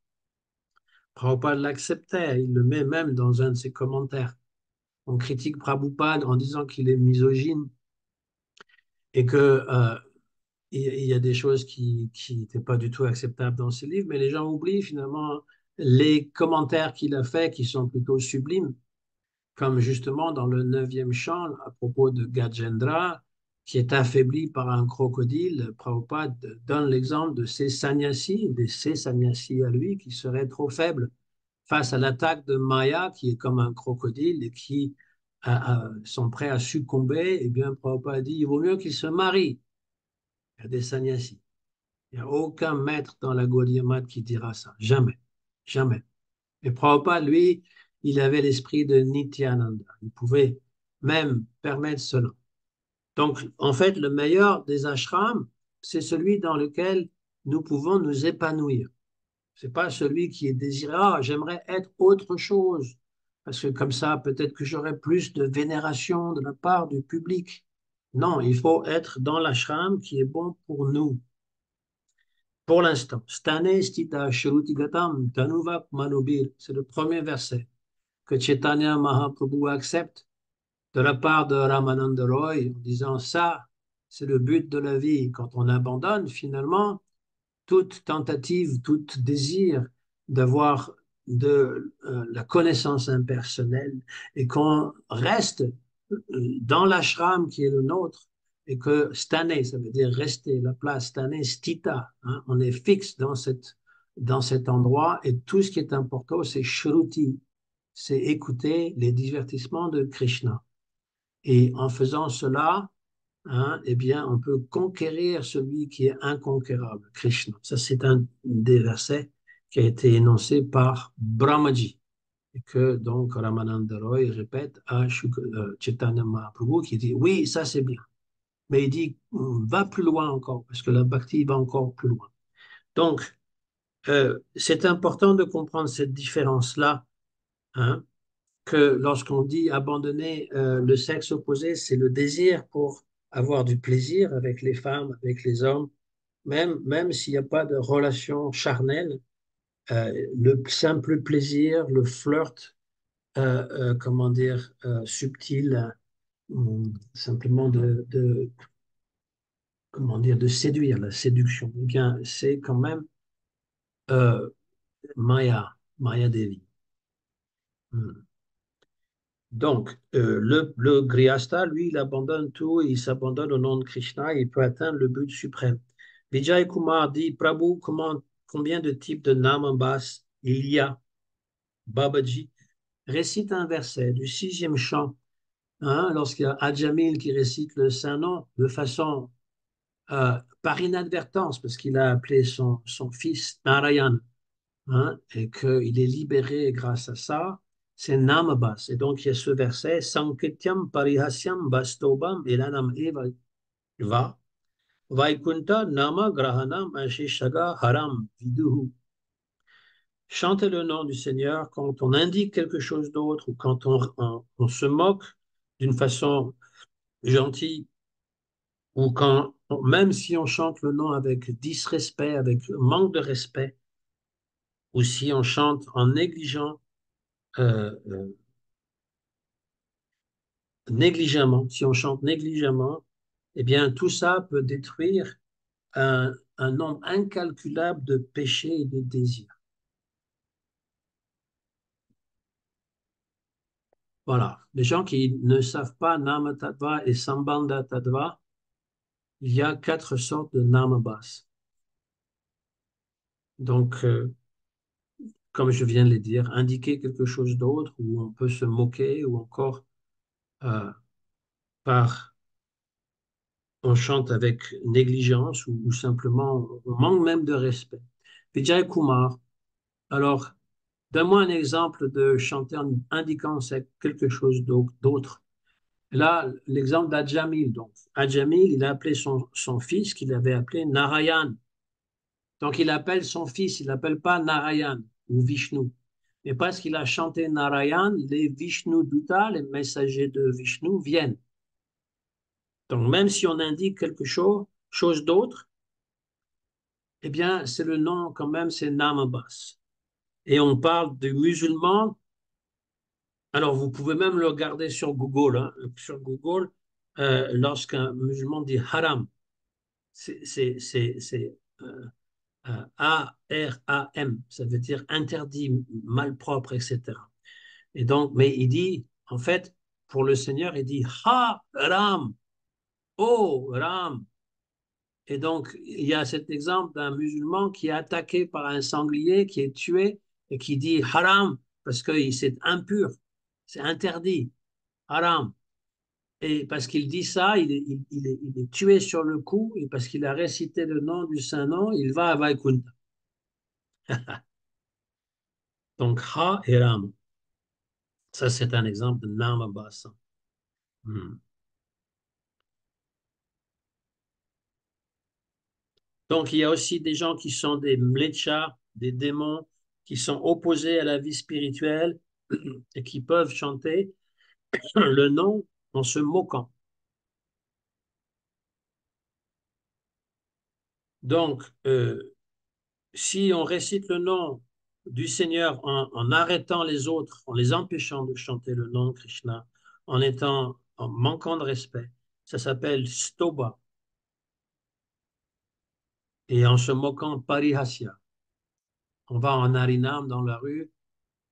Prabhupada l'acceptait, il le met même dans un de ses commentaires. On critique Prabhupada en disant qu'il est misogyne et que il y a des choses qui n'étaient pas du tout acceptables dans ses livres, mais les gens oublient finalement les commentaires qu'il a faits qui sont plutôt sublimes, comme justement dans le neuvième chant à propos de Gajendra, qui est affaibli par un crocodile. Prabhupada donne l'exemple de ces sannyasis à lui qui seraient trop faibles face à l'attaque de Maya, qui est comme un crocodile et qui sont prêts à succomber. Eh bien, Prabhupada a dit, il vaut mieux qu'ils se marient. Il y a des sannyasis. Il n'y a aucun maître dans la Gaudiya Math qui dira ça. Jamais. Jamais. Et Prabhupada, lui, il avait l'esprit de Nityananda. Il pouvait même permettre cela. Donc, en fait, le meilleur des ashrams, c'est celui dans lequel nous pouvons nous épanouir. C'est pas celui qui est désiré, ah, j'aimerais être autre chose, parce que comme ça, peut-être que j'aurai plus de vénération de la part du public. Non, il faut être dans l'ashram qui est bon pour nous, pour l'instant. Stane stita shrutigatam tanuva manubir, c'est le premier verset que Chaitanya Mahaprabhu accepte de la part de Ramananda Roy en disant ça, c'est le but de la vie. Quand on abandonne finalement toute tentative, tout désir d'avoir de la connaissance impersonnelle et qu'on reste dans l'ashram qui est le nôtre et que stane, ça veut dire rester, la place stane, stita, hein, on est fixe dans cet endroit et tout ce qui est important, c'est shruti, c'est écouter les divertissements de Krishna. Et en faisant cela, hein, eh bien, on peut conquérir celui qui est inconquérable, Krishna. Ça, c'est un des versets qui a été énoncé par Brahmaji et que donc Ramananda Roy répète à Chaitanya Mahaprabhu qui dit oui, ça c'est bien. Mais il dit va plus loin encore parce que la bhakti va encore plus loin. Donc, c'est important de comprendre cette différence-là, hein, que lorsqu'on dit abandonner le sexe opposé, c'est le désir pour avoir du plaisir avec les femmes, avec les hommes, même s'il n'y a pas de relation charnelle, le simple plaisir, le flirt, comment dire, subtil, simplement comment dire, de séduire, la séduction, eh bien, c'est quand même euh, Maya Devi. Hmm. Donc, le Grihastha, lui, il abandonne tout, il s'abandonne au nom de Krishna, il peut atteindre le but suprême. Vijay Kumar dit, Prabhu, combien de types de namambas il y a? Babaji récite un verset du sixième chant, hein, lorsqu'il y a Ajamil qui récite le Saint-Nom de façon par inadvertance, parce qu'il a appelé son fils Narayan, hein, et qu'il est libéré grâce à ça. c'est Namabas. Et donc, il y a ce verset, Sanketyam Parihasyam Bastobam Elanam Eva Va, Vaikunta Nama Grahanam Ashishaga Haram Viduhu. Chanter le nom du Seigneur quand on indique quelque chose d'autre ou quand on se moque d'une façon gentille ou quand, même si on chante le nom avec disrespect, avec manque de respect, ou si on chante en négligeant, négligemment, si on chante négligemment, eh bien, tout ça peut détruire un nombre incalculable de péchés et de désirs. Voilà. Les gens qui ne savent pas Nama Tattva et Sambandha Tattva, il y a quatre sortes de Namabhas. Donc, comme je viens de le dire, indiquer quelque chose d'autre où on peut se moquer ou encore euh, par on chante avec négligence ou simplement on manque même de respect. Vijay Kumar, alors donne-moi un exemple de chanter en indiquant quelque chose d'autre. Là, l'exemple d'Adjamil. Donc, Adjamil, il a appelé son fils qu'il avait appelé Narayan. Donc, il appelle son fils, il n'appelle pas Narayan ou Vishnu. Mais parce qu'il a chanté Narayan, les Vishnu Dutta, les messagers de Vishnu, viennent. Donc, même si on indique quelque chose d'autre, eh bien, c'est le nom quand même, c'est Namabas. Et on parle de musulmans. Alors, vous pouvez même le regarder sur Google. Hein. Sur Google, lorsqu'un musulman dit haram, c'est A-R-A-M, ça veut dire interdit, malpropre, etc. Et donc, mais il dit, en fait, pour le Seigneur, il dit Ha-Ram, oh Ram. Et donc, il y a cet exemple d'un musulman qui est attaqué par un sanglier, qui est tué, et qui dit Haram, parce que c'est impur, c'est interdit, Haram. Et parce qu'il dit ça, il est tué sur le coup, et parce qu'il a récité le nom du Saint-Nom, il va à Vaikunta. Donc, Ha et Ram. Ça, c'est un exemple de Namabasa. Hmm. Donc, il y a aussi des gens qui sont des mlechas, des démons, qui sont opposés à la vie spirituelle et qui peuvent chanter le nom en se moquant. Donc, si on récite le nom du Seigneur en arrêtant les autres, en les empêchant de chanter le nom de Krishna, en manquant de respect, ça s'appelle stoba. Et en se moquant, parihasya. On va en harinam dans la rue.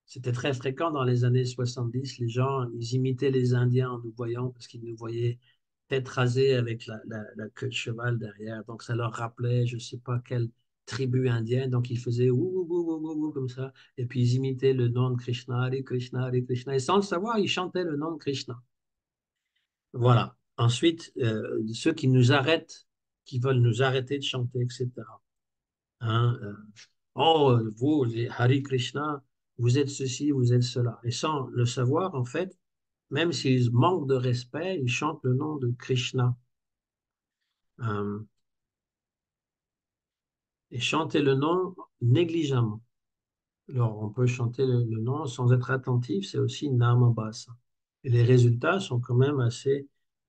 C'était très fréquent dans les années 70. Les gens, ils imitaient les Indiens en nous voyant parce qu'ils nous voyaient tête rasée avec la queue de cheval derrière. Donc, ça leur rappelait, je ne sais pas quelle tribu indienne. Donc, ils faisaient ouh, ouh, ouh, ouh, ouh, comme ça. Et puis, ils imitaient le nom de Krishna, Hare Krishna, Hare Krishna. Et sans le savoir, ils chantaient le nom de Krishna. Voilà. Ensuite, ceux qui nous arrêtent, qui veulent nous arrêter de chanter, etc. Hein, oh, vous, les Hare Krishna, vous êtes ceci, vous êtes cela. Et sans le savoir, en fait, même s'ils manquent de respect, ils chantent le nom de Krishna. Euh, et chanter le nom négligemment. Alors, on peut chanter le nom sans être attentif, c'est aussi Namabasa. Et les résultats sont quand même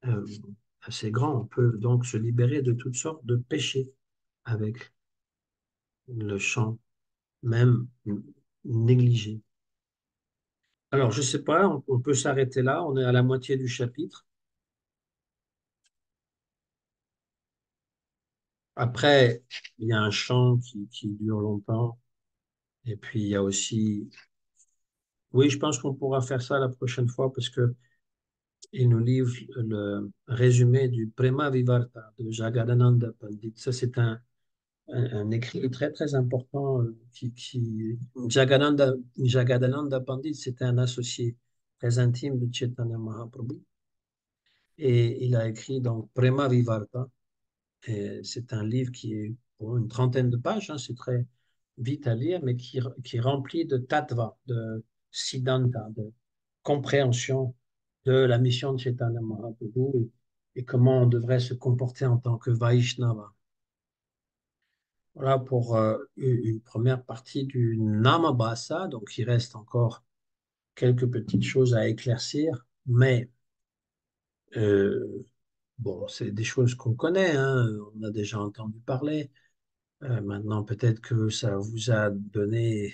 euh, assez grands. On peut donc se libérer de toutes sortes de péchés avec le chant, même négligé. Alors, je ne sais pas, on peut s'arrêter là, on est à la moitié du chapitre. Après, il y a un chant qui dure longtemps, et puis il y a aussi... Oui, je pense qu'on pourra faire ça la prochaine fois parce que il nous livre le résumé du Prema Vivarta de Jagadananda Pandit. Ça, c'est un écrit très, très important Jagadananda Pandit, c'était un associé très intime de Chaitanya Mahaprabhu. Et il a écrit donc Prema Vivarta. Et c'est un livre qui est pour une trentaine de pages, hein, c'est très vite à lire, mais qui est rempli de tattva, Siddhanta, de compréhension de la mission de Chaitanya Mahaprabhu et comment on devrait se comporter en tant que Vaishnava. Voilà pour une première partie du Namabhasa. Donc, il reste encore quelques petites choses à éclaircir, mais euh, bon, c'est des choses qu'on connaît, hein, on a déjà entendu parler. Maintenant, peut-être que ça vous a donné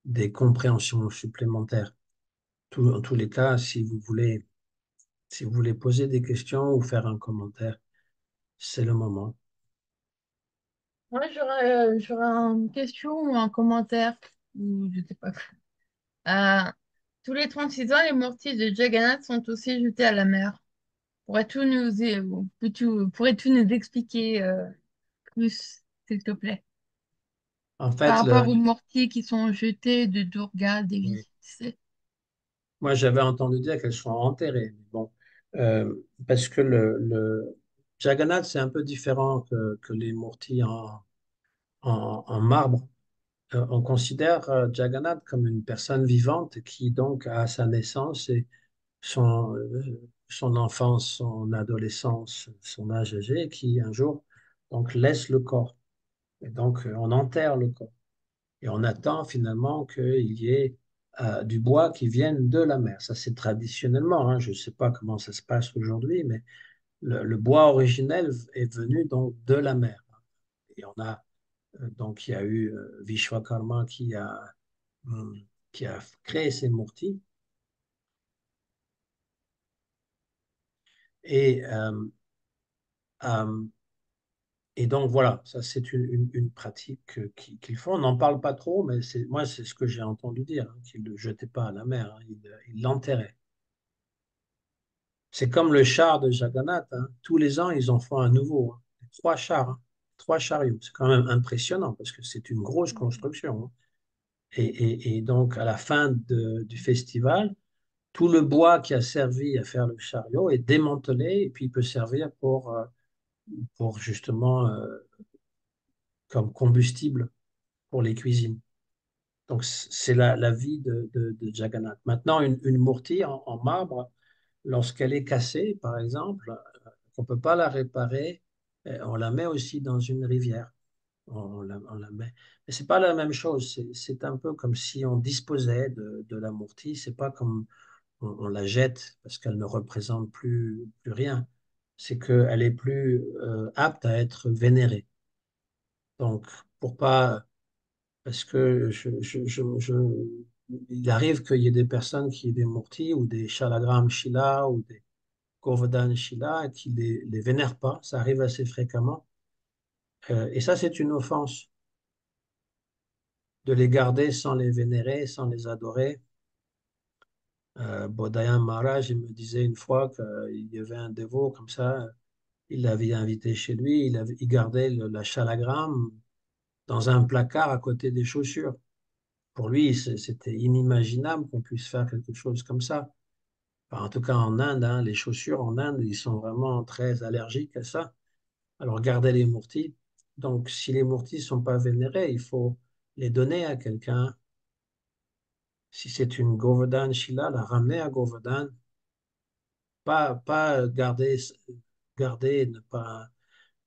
des compréhensions supplémentaires. En tous les cas, si vous voulez poser des questions ou faire un commentaire, c'est le moment. Moi, j'aurais une question ou un commentaire, ou je sais pas. Euh, Tous les 36 ans, les mortiers de Jagannath sont aussi jetés à la mer. Pourrais-tu nous expliquer plus, s'il te plaît, En par fait, rapport aux mortiers qui sont jetés de Durga Devi, oui, tu sais? moi j'avais entendu dire qu'elles sont enterrées. Mais bon, parce que le Jagannath, c'est un peu différent que les murtis en marbre. On considère Jagannath comme une personne vivante qui donc a sa naissance et son enfance, son adolescence, son âge âgé, qui un jour donc laisse le corps. Et donc on enterre le corps. Et on attend finalement qu'il y ait du bois qui vienne de la mer. Ça, c'est traditionnellement, hein. Je ne sais pas comment ça se passe aujourd'hui, mais le bois originel est venu donc de la mer. Et on a donc il y a eu Vishwakarma hum, qui a créé ces murtis. Et, euh, et donc voilà, ça c'est une pratique qu'ils font. On n'en parle pas trop, mais moi c'est ce que j'ai entendu dire, hein, qu'ils ne le jetaient pas à la mer, hein, ils l'enterraient. C'est comme le char de Jagannath, hein. Tous les ans, ils en font un nouveau, hein. Trois chars, hein. Trois chariots. C'est quand même impressionnant parce que c'est une grosse construction, hein. Et donc, à la fin du festival, tout le bois qui a servi à faire le chariot est démantelé et puis il peut servir pour justement comme combustible pour les cuisines. Donc, c'est la vie de Jagannath. Maintenant, une murti en marbre, lorsqu'elle est cassée, par exemple, on ne peut pas la réparer, on la met aussi dans une rivière. On la met. Mais c'est pas la même chose. C'est un peu comme si on disposait de la murti. C'est pas comme on la jette parce qu'elle ne représente plus rien. C'est qu'elle est plus apte à être vénérée. Donc, pour pas parce que il arrive qu'il y ait des personnes qui aient des murtis ou des shalagram shila ou des govardhan shila et qui les vénèrent pas. Ça arrive assez fréquemment. Et ça, c'est une offense de les garder sans les vénérer, sans les adorer. Bodhayan Maharaj, il me disait une fois qu'il y avait un dévot comme ça, il l'avait invité chez lui, il gardait la shalagram dans un placard à côté des chaussures. Pour lui, c'était inimaginable qu'on puisse faire quelque chose comme ça. Enfin, en tout cas, en Inde, hein, les chaussures en Inde, ils sont vraiment très allergiques à ça. Alors, gardez les murtis. Donc, si les murtis ne sont pas vénérés, il faut les donner à quelqu'un. Si c'est une Govardhan Shila, la ramener à Govardhan. Pas garder, ne pas.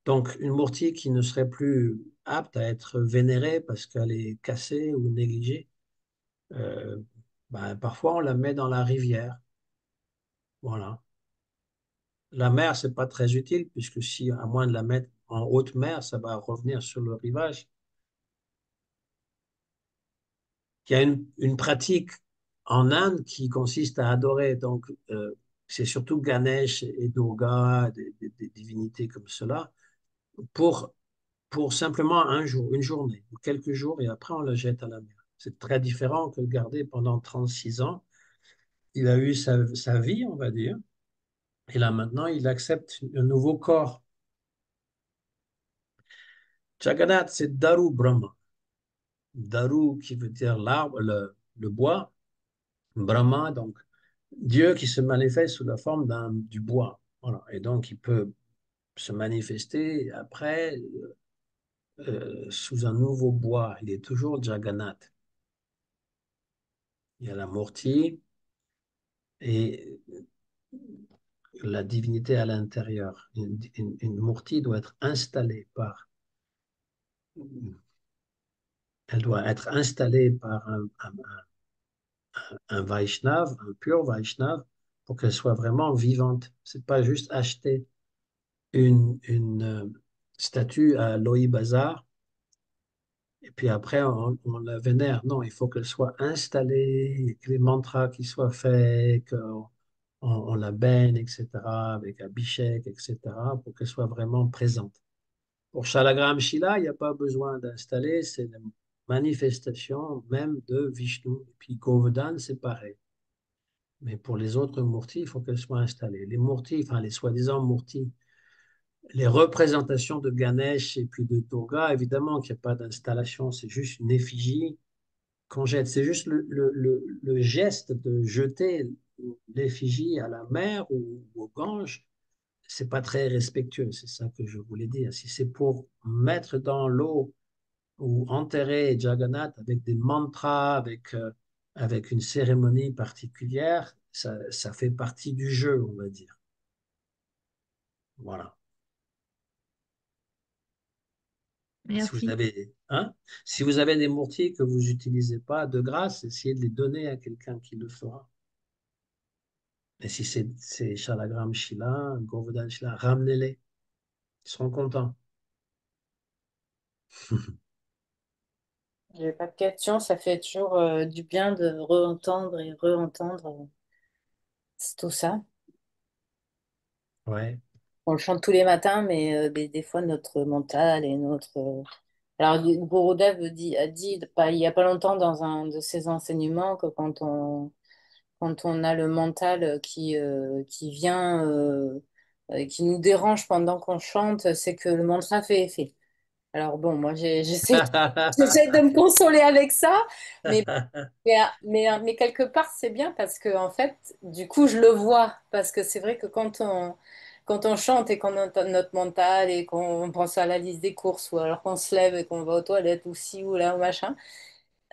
Donc, une murti qui ne serait plus apte à être vénérée parce qu'elle est cassée ou négligée, euh, ben, parfois on la met dans la rivière. Voilà. La mer, c'est pas très utile puisque si, à moins de la mettre en haute mer, ça va revenir sur le rivage. Il y a une pratique en Inde qui consiste à adorer. Donc, c'est surtout Ganesh et Durga, des divinités comme cela, pour, pour simplement un jour, une journée, ou quelques jours, et après on la jette à la mer. C'est très différent que de garder pendant 36 ans. Il a eu sa vie, on va dire, et là maintenant, il accepte un nouveau corps. Jagannath, c'est Daru Brahma. Daru qui veut dire l'arbre, le bois. Brahma, donc Dieu qui se manifeste sous la forme du bois. Voilà. Et donc, il peut se manifester après sous un nouveau bois. Il est toujours Jagannath. il y a la Murti et la divinité à l'intérieur. Une Murti doit être installée par, elle doit être installée par un Vaishnav, un pur Vaishnav, pour qu'elle soit vraiment vivante. C'est pas juste acheter une statue à Loï Bazar et puis après on la vénère. Non, il faut qu'elle soit installée, que les mantras qui soient faits, on la baigne, etc., avec Abhishek, etc., pour qu'elle soit vraiment présente. Pour Shalagram Shila, il n'y a pas besoin d'installer, c'est la manifestation même de Vishnu. Et puis Govardhan, c'est pareil. Mais pour les autres murtis, il faut qu'elles soient installées. Les murtis, enfin les soi-disant murtis, les représentations de Ganesh et puis de Durga, évidemment qu'il n'y a pas d'installation, c'est juste une effigie qu'on jette. C'est juste le geste de jeter l'effigie à la mer ou au Gange. C'est pas très respectueux, c'est ça que je voulais dire. Si c'est pour mettre dans l'eau ou enterrer Jagannath avec des mantras, avec une cérémonie particulière, ça fait partie du jeu, on va dire. Voilà. Si vous Merci. avez, hein, si vous avez des mortiers que vous n'utilisez pas, de grâce, essayez de les donner à quelqu'un qui le fera. Et si c'est Shalagram Shila, Govardhan Shila, ramenez-les. Ils seront contents. J'ai pas de questions, ça fait toujours du bien de re-entendre et re-entendre tout ça. Ouais. On le chante tous les matins, mais des fois notre mental et notre. Alors, Gouroudev a dit il y a pas longtemps dans un de ses enseignements que quand on a le mental qui vient, qui nous dérange pendant qu'on chante, c'est que le mantra fait effet. Alors bon, moi j'essaie de me consoler avec ça, mais mais quelque part, c'est bien parce que, en fait, du coup, je le vois. Parce que c'est vrai que quand on chante et qu'on entend notre mental et qu'on pense à la liste des courses ou alors qu'on se lève et qu'on va aux toilettes ou ci ou là ou machin,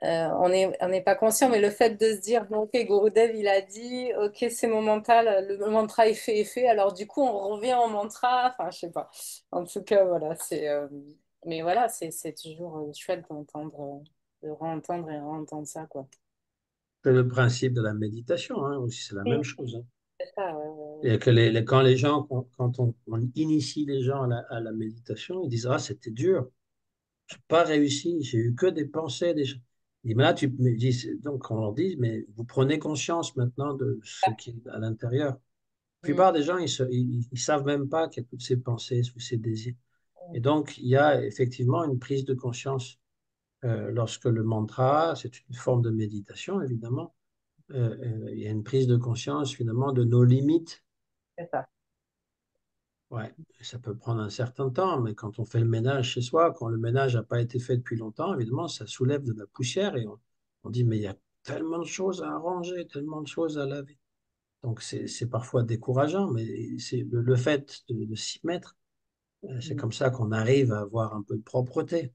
on n'est pas conscient. Mais le fait de se dire, bon, ok, Gurudev, il a dit, ok, c'est mon mental, le mantra est fait. Alors, du coup, on revient au mantra. Enfin, je sais pas. En tout cas, voilà. Mais voilà, c'est toujours chouette d'entendre, de réentendre et réentendre ça, quoi. C'est le principe de la méditation, hein, aussi, c'est la même Oui, chose. Hein. c'est ça, ouais, ouais, Et que quand les gens, quand on initie les gens à la méditation, ils disent, ah, c'était dur, j'ai pas réussi, j'ai eu que des pensées, des choses. Et mais là, tu me dis, donc on leur dit, mais vous prenez conscience maintenant de ce qui est à l'intérieur. La ouais. plupart des gens, ils savent même pas qu'il y a toutes ces pensées, tous ces désirs. Et donc, il y a effectivement une prise de conscience lorsque le mantra, c'est une forme de méditation, évidemment. Il y a une prise de conscience, finalement, de nos limites. C'est ça. Ouais, ça peut prendre un certain temps, mais quand on fait le ménage chez soi, quand le ménage n'a pas été fait depuis longtemps, évidemment, ça soulève de la poussière et on dit, mais il y a tellement de choses à arranger, tellement de choses à laver. Donc, c'est parfois décourageant, mais c'est le fait de s'y mettre, c'est Mm. comme ça qu'on arrive à avoir un peu de propreté.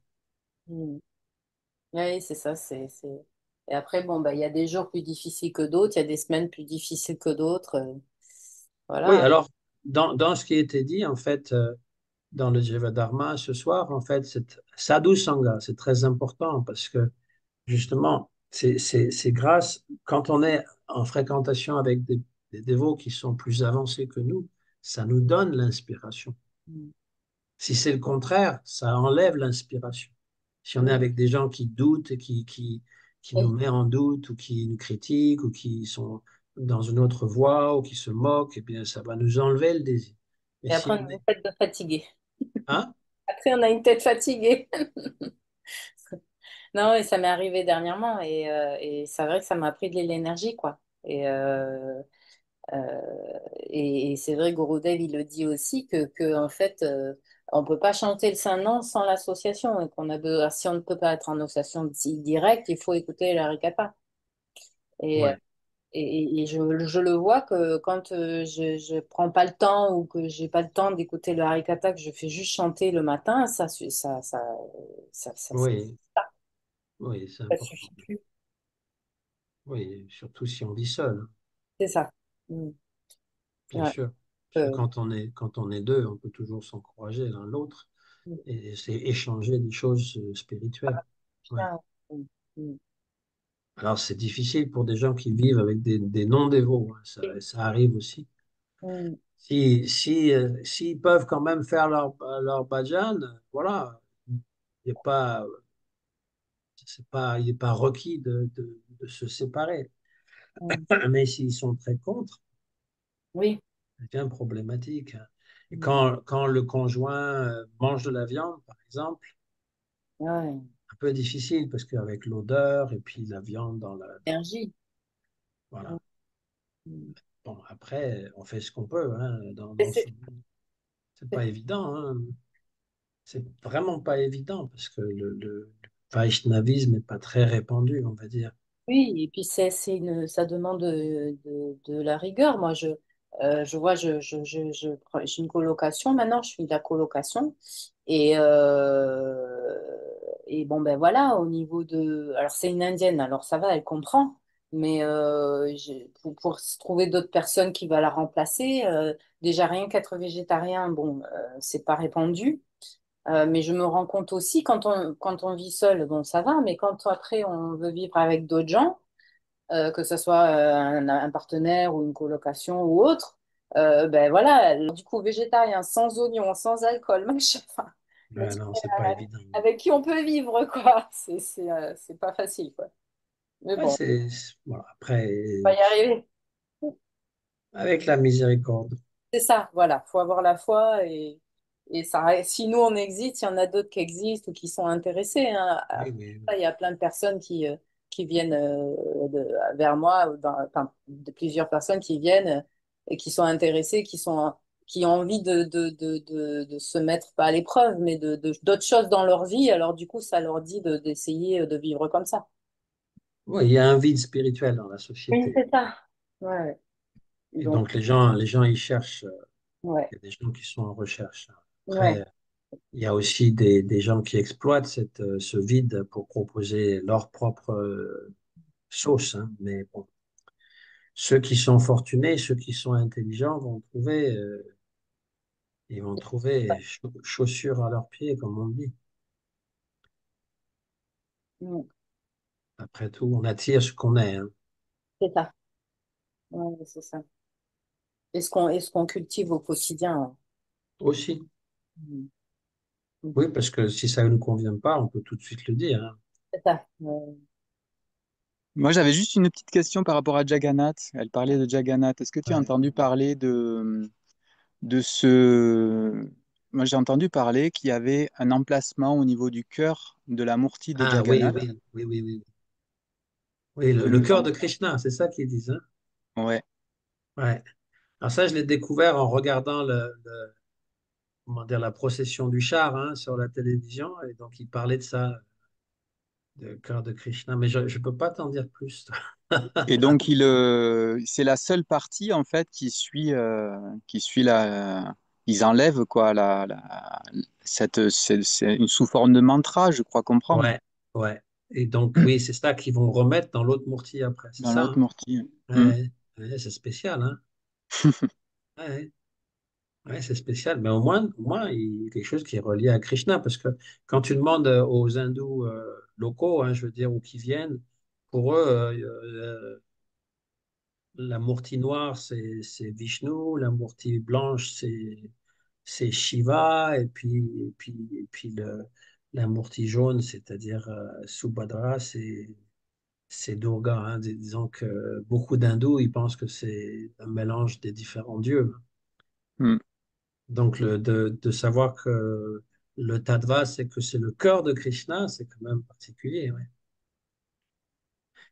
Mm. Oui, c'est ça. Et après, bon, bah, il y a des jours plus difficiles que d'autres, il y a des semaines plus difficiles que d'autres. Oui, Voilà. alors, dans ce qui a été dit, en fait, dans le Jiva Dharma ce soir, en fait, c'est Sadhu Sangha, c'est très important parce que justement, c'est grâce, quand on est en fréquentation avec des dévots qui sont plus avancés que nous, ça nous donne l'inspiration. Mm. Si c'est le contraire, ça enlève l'inspiration. Si on est Mm. avec des gens qui doutent et qui nous Oui. mettent en doute ou qui nous critiquent ou qui sont dans une autre voie ou qui se moquent, eh bien, ça va nous enlever le désir. Mais Et si après, on on a est... une tête de fatigué. Hein? Après, on a une tête fatiguée. Non, et ça m'est arrivé dernièrement et c'est vrai que ça m'a pris de l'énergie, quoi. Et c'est vrai, Gouroudev, il le dit aussi que en fait, on peut pas chanter le Saint-Nom sans l'association et si on ne peut pas être en association directe, il faut écouter l'Harikata. Et, Ouais. et je le vois que quand je prends pas le temps ou que j'ai pas le temps d'écouter le Harikata, que je fais juste chanter le matin, Oui, oui, c'est ça important. suffit plus. Oui, surtout si on vit seul, hein, C'est ça. Mm. bien Ouais. sûr. Parce que Euh, quand on est deux, on peut toujours s'encourager l'un l'autre mm. et c'est échanger des choses spirituelles. Ouais. Ah, mm. Mm. Alors, c'est difficile pour des gens qui vivent avec des non-dévots, hein. Ça arrive aussi. Mm. S'ils peuvent quand même faire leur bhajan, voilà, il n'est pas, il n'est pas requis de se séparer. Mm. Mais s'ils sont très contre, Oui. ça devient problématique, hein. Et Mm. quand le conjoint mange de la viande, par exemple, Ouais. un peu difficile parce qu'avec l'odeur et puis la viande Énergie. Mm. voilà. Mm. Bon, après, on fait ce qu'on peut, hein, Et dans ce monde. C'est pas évident, hein. C'est vraiment pas évident parce que le Vaishnavisme n'est pas très répandu, on va dire. oui, et puis ça demande de la rigueur. Moi, je vois, j'ai une colocation maintenant, je suis de la colocation. Et, et bon, ben voilà, au niveau de... Alors, c'est une Indienne, alors ça va, elle comprend. Mais pour se trouver d'autres personnes qui vont la remplacer, déjà rien qu'être végétarien, bon, c'est pas répandu. Mais je me rends compte aussi, quand on vit seul, bon, ça va, mais quand après on veut vivre avec d'autres gens, que ce soit un partenaire ou une colocation ou autre, ben voilà, alors, du coup, végétarien, sans oignon, sans alcool, machin, enfin, je me Ouais, dis, non, c'est pas évident. avec qui on peut vivre, quoi. C'est pas facile, quoi. Mais Ouais, bon, voilà. Après, on va y arriver. avec la miséricorde. C'est ça, voilà, faut avoir la foi et ça, si nous on existe, il y en a d'autres qui existent ou qui sont intéressés, hein. Oui, Après, oui, ça, il y a plein de personnes qui viennent vers moi, ou enfin, de plusieurs personnes qui viennent et qui sont intéressées, qui ont envie de se mettre pas à l'épreuve, mais d'autres choses dans leur vie. Alors du coup, ça leur dit d'essayer de vivre comme ça. oui, il y a un vide spirituel dans la Oui, société. c'est ça. Ouais. Et Donc, donc, les gens, ils cherchent. ouais, Il y a des gens qui sont en recherche. ouais. Après, il y a aussi des gens qui exploitent ce vide pour proposer leur propre sauce, hein. Mais bon, ceux qui sont fortunés, ceux qui sont intelligents ils vont trouver chaussures à leurs pieds, comme on dit. Mm. Après tout, on attire ce qu'on est, hein. C'est ça. Ouais, c'est ça. Et ce qu'on cultive au quotidien. Aussi. Mm. Mm. Oui, parce que si ça ne nous convient pas, on peut tout de suite le dire, hein. C'est ça. Moi, j'avais juste une petite question par rapport à Jagannath. Elle parlait de Jagannath. Est-ce que tu as Ouais. entendu parler de ce... Moi, j'ai entendu parler qu'il y avait un emplacement au niveau du cœur de la Murti de Ah oui, Jagannath. oui, oui, oui, oui. Oui, Il le me cœur semble. de Krishna, c'est ça qu'ils disent, hein. Ouais. Ouais. Alors ça, je l'ai découvert en regardant comment dire, la procession du char, hein, sur la télévision. Et donc, il parlait de ça, de cœur de Krishna. Mais je ne peux pas t'en dire plus. Et donc, c'est la seule partie, en fait, qui suit la... Ils enlèvent, quoi, c'est une sous forme de mantra, je crois comprendre, Ouais, ouais. Et donc, oui, c'est ça qu'ils vont remettre dans l'autre Murti après. C'est dans ça, l'autre hein. Murti. Hmm. Ouais, ouais, c'est spécial, hein. Ouais, ouais, c'est spécial. Mais au moins, il y a quelque chose qui est relié à Krishna. Parce que quand tu demandes aux hindous locaux, hein, je veux dire, ou qui viennent, pour eux, la murti noire, c'est Vishnu, la murti blanche, c'est Shiva, et puis la murti jaune, c'est-à-dire Subhadra, c'est Durga, hein. Disons que beaucoup d'hindous, ils pensent que c'est un mélange des différents dieux. Hmm. Donc, de savoir que le tattva, c'est que c'est le cœur de Krishna, c'est quand même particulier, ouais.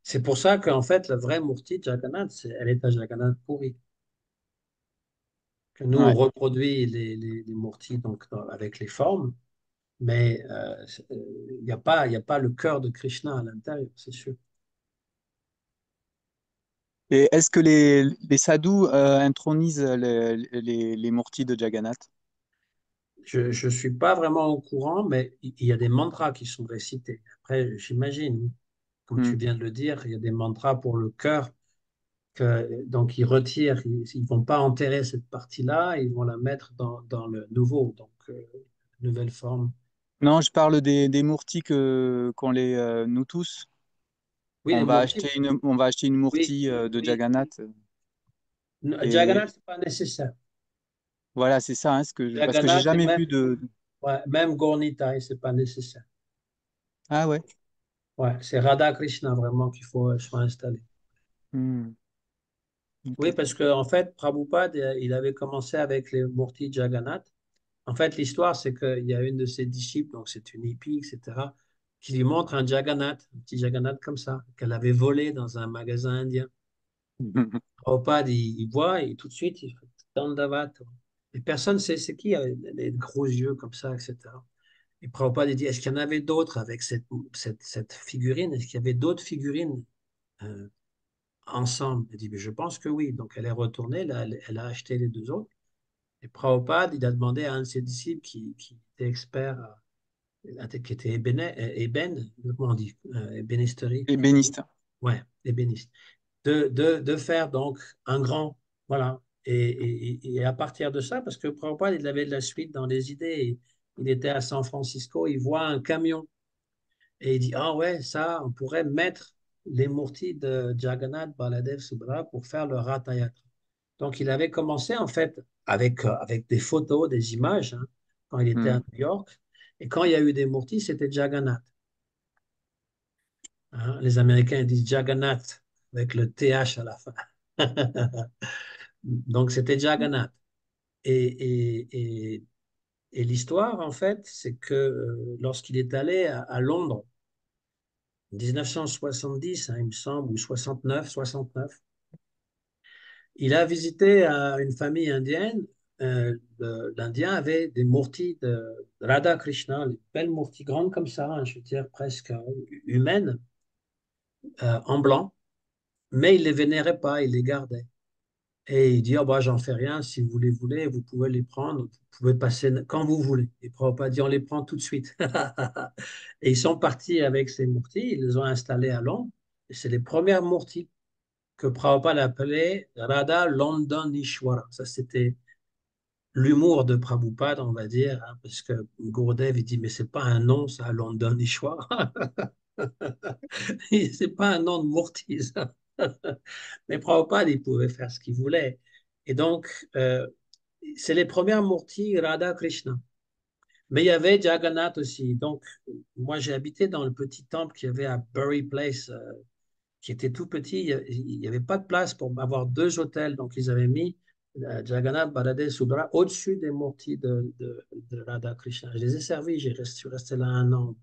C'est pour ça qu'en fait, la vraie murti Jagannath, elle est à Jagannath Puri. Que nous, on Ouais. reproduit les murtis donc, avec les formes, mais il y a pas le cœur de Krishna à l'intérieur, c'est sûr. Et est-ce que les sadhus intronisent les murtis de Jagannath? Je ne suis pas vraiment au courant, mais il y a des mantras qui sont récités. Après, j'imagine. comme tu viens de le dire, il y a des mantras pour le cœur. Donc, ils retirent, ils ne vont pas enterrer cette partie-là, ils vont la mettre dans le nouveau, donc nouvelle forme. Non, je parle des mourtis nous tous. Oui, les motifs, On va acheter une oui, mourti de oui. Jagannath. Jagannath, Et c'est pas nécessaire. voilà, c'est ça, hein, parce que j'ai Jagannath et jamais même, vu de. ouais, même Gaur-Nitai, c'est pas nécessaire. Ah ouais. Ouais, c'est Radha Krishna vraiment qu'il faut soit installé. Hmm, ok. Oui, parce qu'en fait, Prabhupada, il avait commencé avec les Murti Jagannath. En fait, l'histoire, c'est qu'il y a une de ses disciples, donc c'est une hippie, etc., qui lui montre un Jagannath, un petit Jagannath comme ça, qu'elle avait volé dans un magasin indien. Prabhupada, il voit et tout de suite, il fait Dandavat. Et personne ne sait c'est qui, les gros yeux comme ça, etc. Et Prabhupada, il dit, est-ce qu'il y en avait d'autres avec cette figurine? Est-ce qu'il y avait d'autres figurines euh, ensemble? Il dit, mais je pense que oui. Donc, elle est retournée, là, elle a acheté les deux autres. Et Prabhupada, il a demandé à un de ses disciples qui était expert, qui était comment on dit, ébénisterie, Ébéniste. ouais, ébéniste, de faire donc un grand, voilà. Et à partir de ça, parce que Prabhupada, il avait de la suite dans les idées, il était à San Francisco, il voit un camion et il dit, ah ouais, ça, on pourrait mettre les mourtis de Jagannath, Baladev, Subhadra pour faire le Rath Yatra. Donc, il avait commencé en fait avec des photos, des images, hein, quand il était à Hmm. New York. Et quand il y a eu des mourtis, c'était Jagannath. Hein. Les Américains disent Jagannath avec le TH à la fin. Donc, c'était Jagannath. Et, et l'histoire, en fait, c'est que lorsqu'il est allé à Londres, en 1970, hein, il me semble, ou 69, 69, il a visité une famille indienne. L'Indien avait des murtis de Radha Krishna, des belles murtis grandes comme ça, hein, je veux dire presque humaines, en blanc, mais il les vénérait pas, il les gardait. Et il dit, oh, bah, j'en fais rien, si vous les voulez, vous pouvez les prendre, vous pouvez passer quand vous voulez. Et Prabhupada dit, on les prend tout de suite. Et ils sont partis avec ces murtis, ils les ont installés à Londres, et c'est les premières murtis que Prabhupada appelait Radha London Ishwara. Ça, c'était l'humour de Prabhupada, on va dire, hein, parce que Gurudev, il dit, mais c'est pas un nom, ça, London Ishwara. C'est pas un nom de Murti, ça. Mais Prabhupada, il pouvait faire ce qu'il voulait. Et donc, c'est les premières Murti Radha Krishna. Mais il y avait Jagannath aussi. Donc, moi, j'ai habité dans le petit temple qu'il y avait à Bury Place, qui était tout petit. Il n'y avait pas de place pour avoir deux hôtels. Donc, ils avaient mis Jagannath, Baladev, Subhadra au-dessus des Murtis de Radha Krishna. Je les ai servis. Je suis resté là un an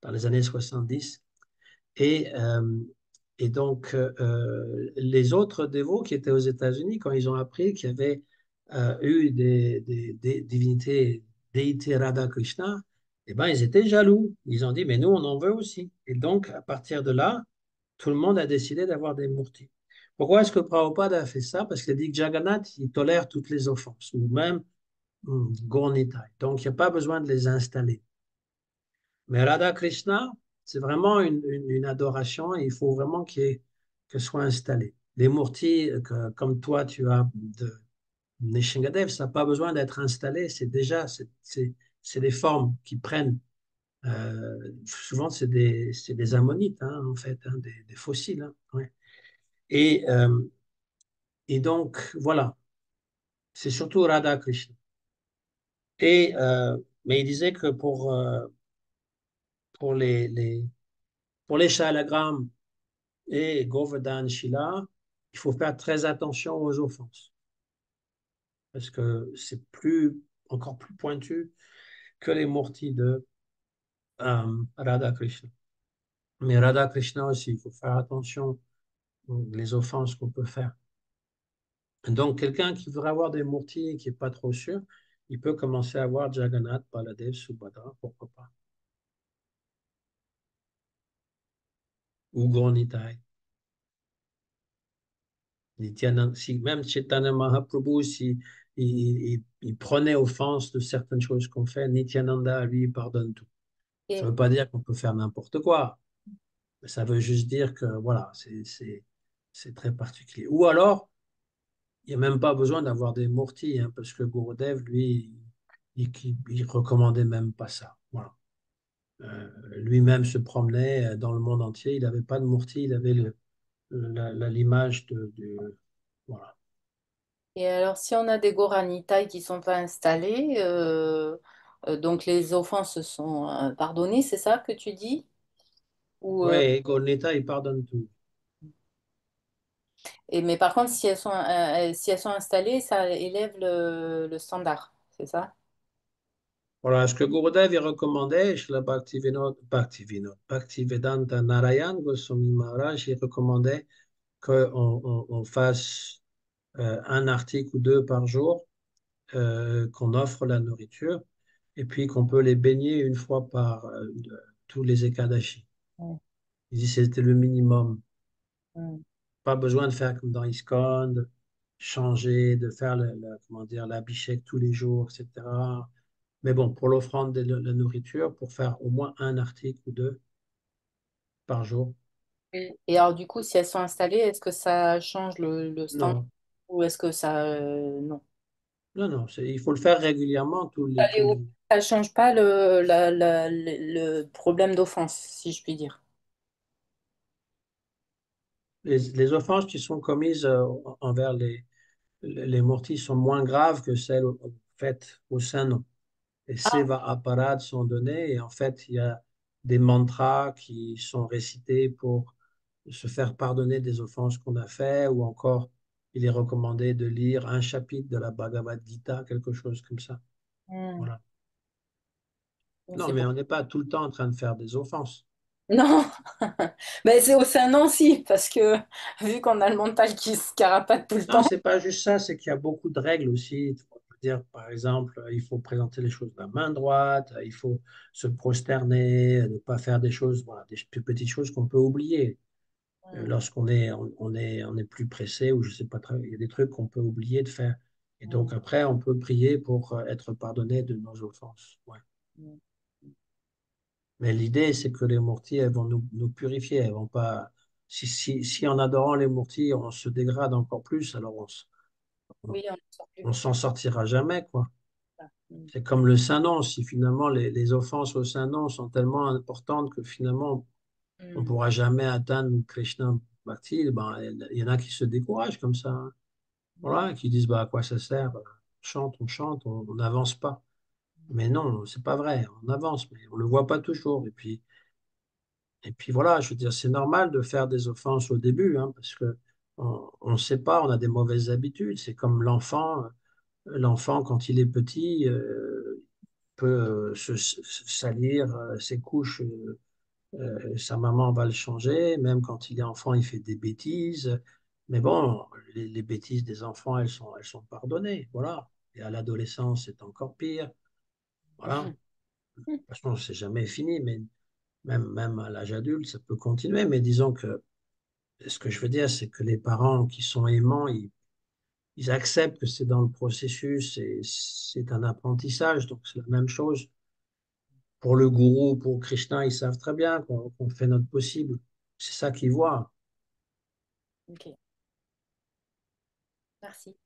dans les années 70. Et, euh, et donc, les autres dévots qui étaient aux États-Unis, quand ils ont appris qu'il y avait eu des divinités, déités Radha Krishna, eh ben, ils étaient jaloux. Ils ont dit, mais nous, on en veut aussi. Et donc, à partir de là, tout le monde a décidé d'avoir des murtis. Pourquoi est-ce que Prabhupada a fait ça? Parce qu'il a dit que Jagannath, il tolère toutes les offenses, ou même Gaur-Nitai. Donc, il n'y a pas besoin de les installer. Mais Radha Krishna, c'est vraiment une adoration et il faut vraiment que soit installé. Les murtis, comme toi, tu as de Nishingadev, ça n'a pas besoin d'être installé, c'est déjà, c'est des formes qui prennent. Souvent, c'est des ammonites, hein, en fait, hein, des fossiles. Hein, ouais. Et, euh, et donc, voilà, c'est surtout Radha Krishna. Mais il disait que pour pour les shalagrammes, et Govardhan Shila, il faut faire très attention aux offenses parce que c'est encore plus pointu que les murtis de Radha Krishna. Mais Radha Krishna aussi, il faut faire attention aux offenses qu'on peut faire. Donc, quelqu'un qui voudrait avoir des murtis et qui n'est pas trop sûr, il peut commencer à voir Jagannath, Baladev, Subhadra, pourquoi pas. Ou Gaur-Nitai. Si même Chaitanya Mahaprabhu, si il prenait offense de certaines choses qu'on fait, Nityananda, lui, il pardonne tout. Ça ne Et, veut pas dire qu'on peut faire n'importe quoi. Ça veut juste dire que voilà, c'est très particulier. Ou alors, il n'y a même pas besoin d'avoir des Murtis, hein, parce que Gurudev, lui, il recommandait même pas ça. Voilà. Lui-même se promenait dans le monde entier. Il n'avait pas de Murti, il avait l'image voilà. Et alors, si on a des Goranitai qui ne sont pas installés, donc les offenses sont pardonnées, c'est ça que tu dis? Ou, Oui, Golneta, il pardonne tout. mais par contre, si elles sont installées, ça élève le standard, c'est ça? Voilà, ce que Gurudev il recommandait, chez la Bhaktivedanta Narayan Goswami Maharaj, il recommandait qu'on fasse un article ou deux par jour, qu'on offre la nourriture, et puis qu'on peut les baigner une fois par tous les Ekadashi. Mm, Il dit que c'était le minimum. mm. Pas besoin de faire comme dans ISKCON, de changer, de faire comment dire, l'abhishek tous les jours, etc. Mais bon, pour l'offrande de la nourriture, pour faire au moins un article ou deux par jour. Et alors, du coup, si elles sont installées, est-ce que ça change le standard Non, ou est-ce que ça... non. non, non, il faut le faire régulièrement Allez, ça change pas le problème d'offense, si je puis dire. les offenses qui sont commises envers les mortis sont moins graves que celles faites au sein. Les Ah, seva apparats sont donnés et en fait, il y a des mantras qui sont récités pour se faire pardonner des offenses qu'on a fait ou encore il est recommandé de lire un chapitre de la Bhagavad Gita, quelque chose comme ça. hmm. Voilà. Donc, Non, c'est mais pour... on n'est pas tout le temps en train de faire des offenses. Non, mais c'est au sein non, si, parce que vu qu'on a le mental qui se carapate tout le Non, temps. c'est pas juste ça, c'est qu'il y a beaucoup de règles aussi. On peut dire, par exemple, il faut présenter les choses de la main droite, il faut se prosterner, ne pas faire des choses, voilà, des plus petites choses qu'on peut oublier. Hmm, Lorsqu'on on est plus pressé ou je sais pas très, il y a des trucs qu'on peut oublier de faire. Et hmm, donc après, on peut prier pour être pardonné de nos offenses. Ouais. hmm, Mais l'idée, c'est que les Murtis, elles vont nous purifier. Elles vont pas. Si en adorant les Murtis, on se dégrade encore plus, alors on, oui, on ne sort plus. on s'en sortira jamais, quoi. Hmm, C'est comme le Saint-Nom. Si finalement les offenses au Saint-Nom sont tellement importantes que finalement on ne hmm, pourra jamais atteindre Krishna Bhakti, ben, il y en a qui se découragent comme ça, hein. hmm, Voilà, qui disent bah, à quoi ça sert? On chante, on n'avance pas. Mais non, c'est pas vrai. On avance, mais on le voit pas toujours. Et puis voilà, je veux dire, c'est normal de faire des offenses au début, hein, parce que on ne sait pas, on a des mauvaises habitudes. C'est comme l'enfant. L'enfant, quand il est petit, peut se salir ses couches. Sa maman va le changer. Même quand il est enfant, il fait des bêtises. Mais bon, les bêtises des enfants, elles sont pardonnées. Voilà. Et à l'adolescence, c'est encore pire. Voilà. hmm, De toute façon, c'est jamais fini, mais même à l'âge adulte, ça peut continuer. Mais disons que ce que je veux dire, c'est que les parents qui sont aimants, ils acceptent que c'est dans le processus et c'est un apprentissage. Donc, c'est la même chose. Pour le gourou, pour Krishna, ils savent très bien qu'on fait notre possible. C'est ça qu'ils voient. ok, merci.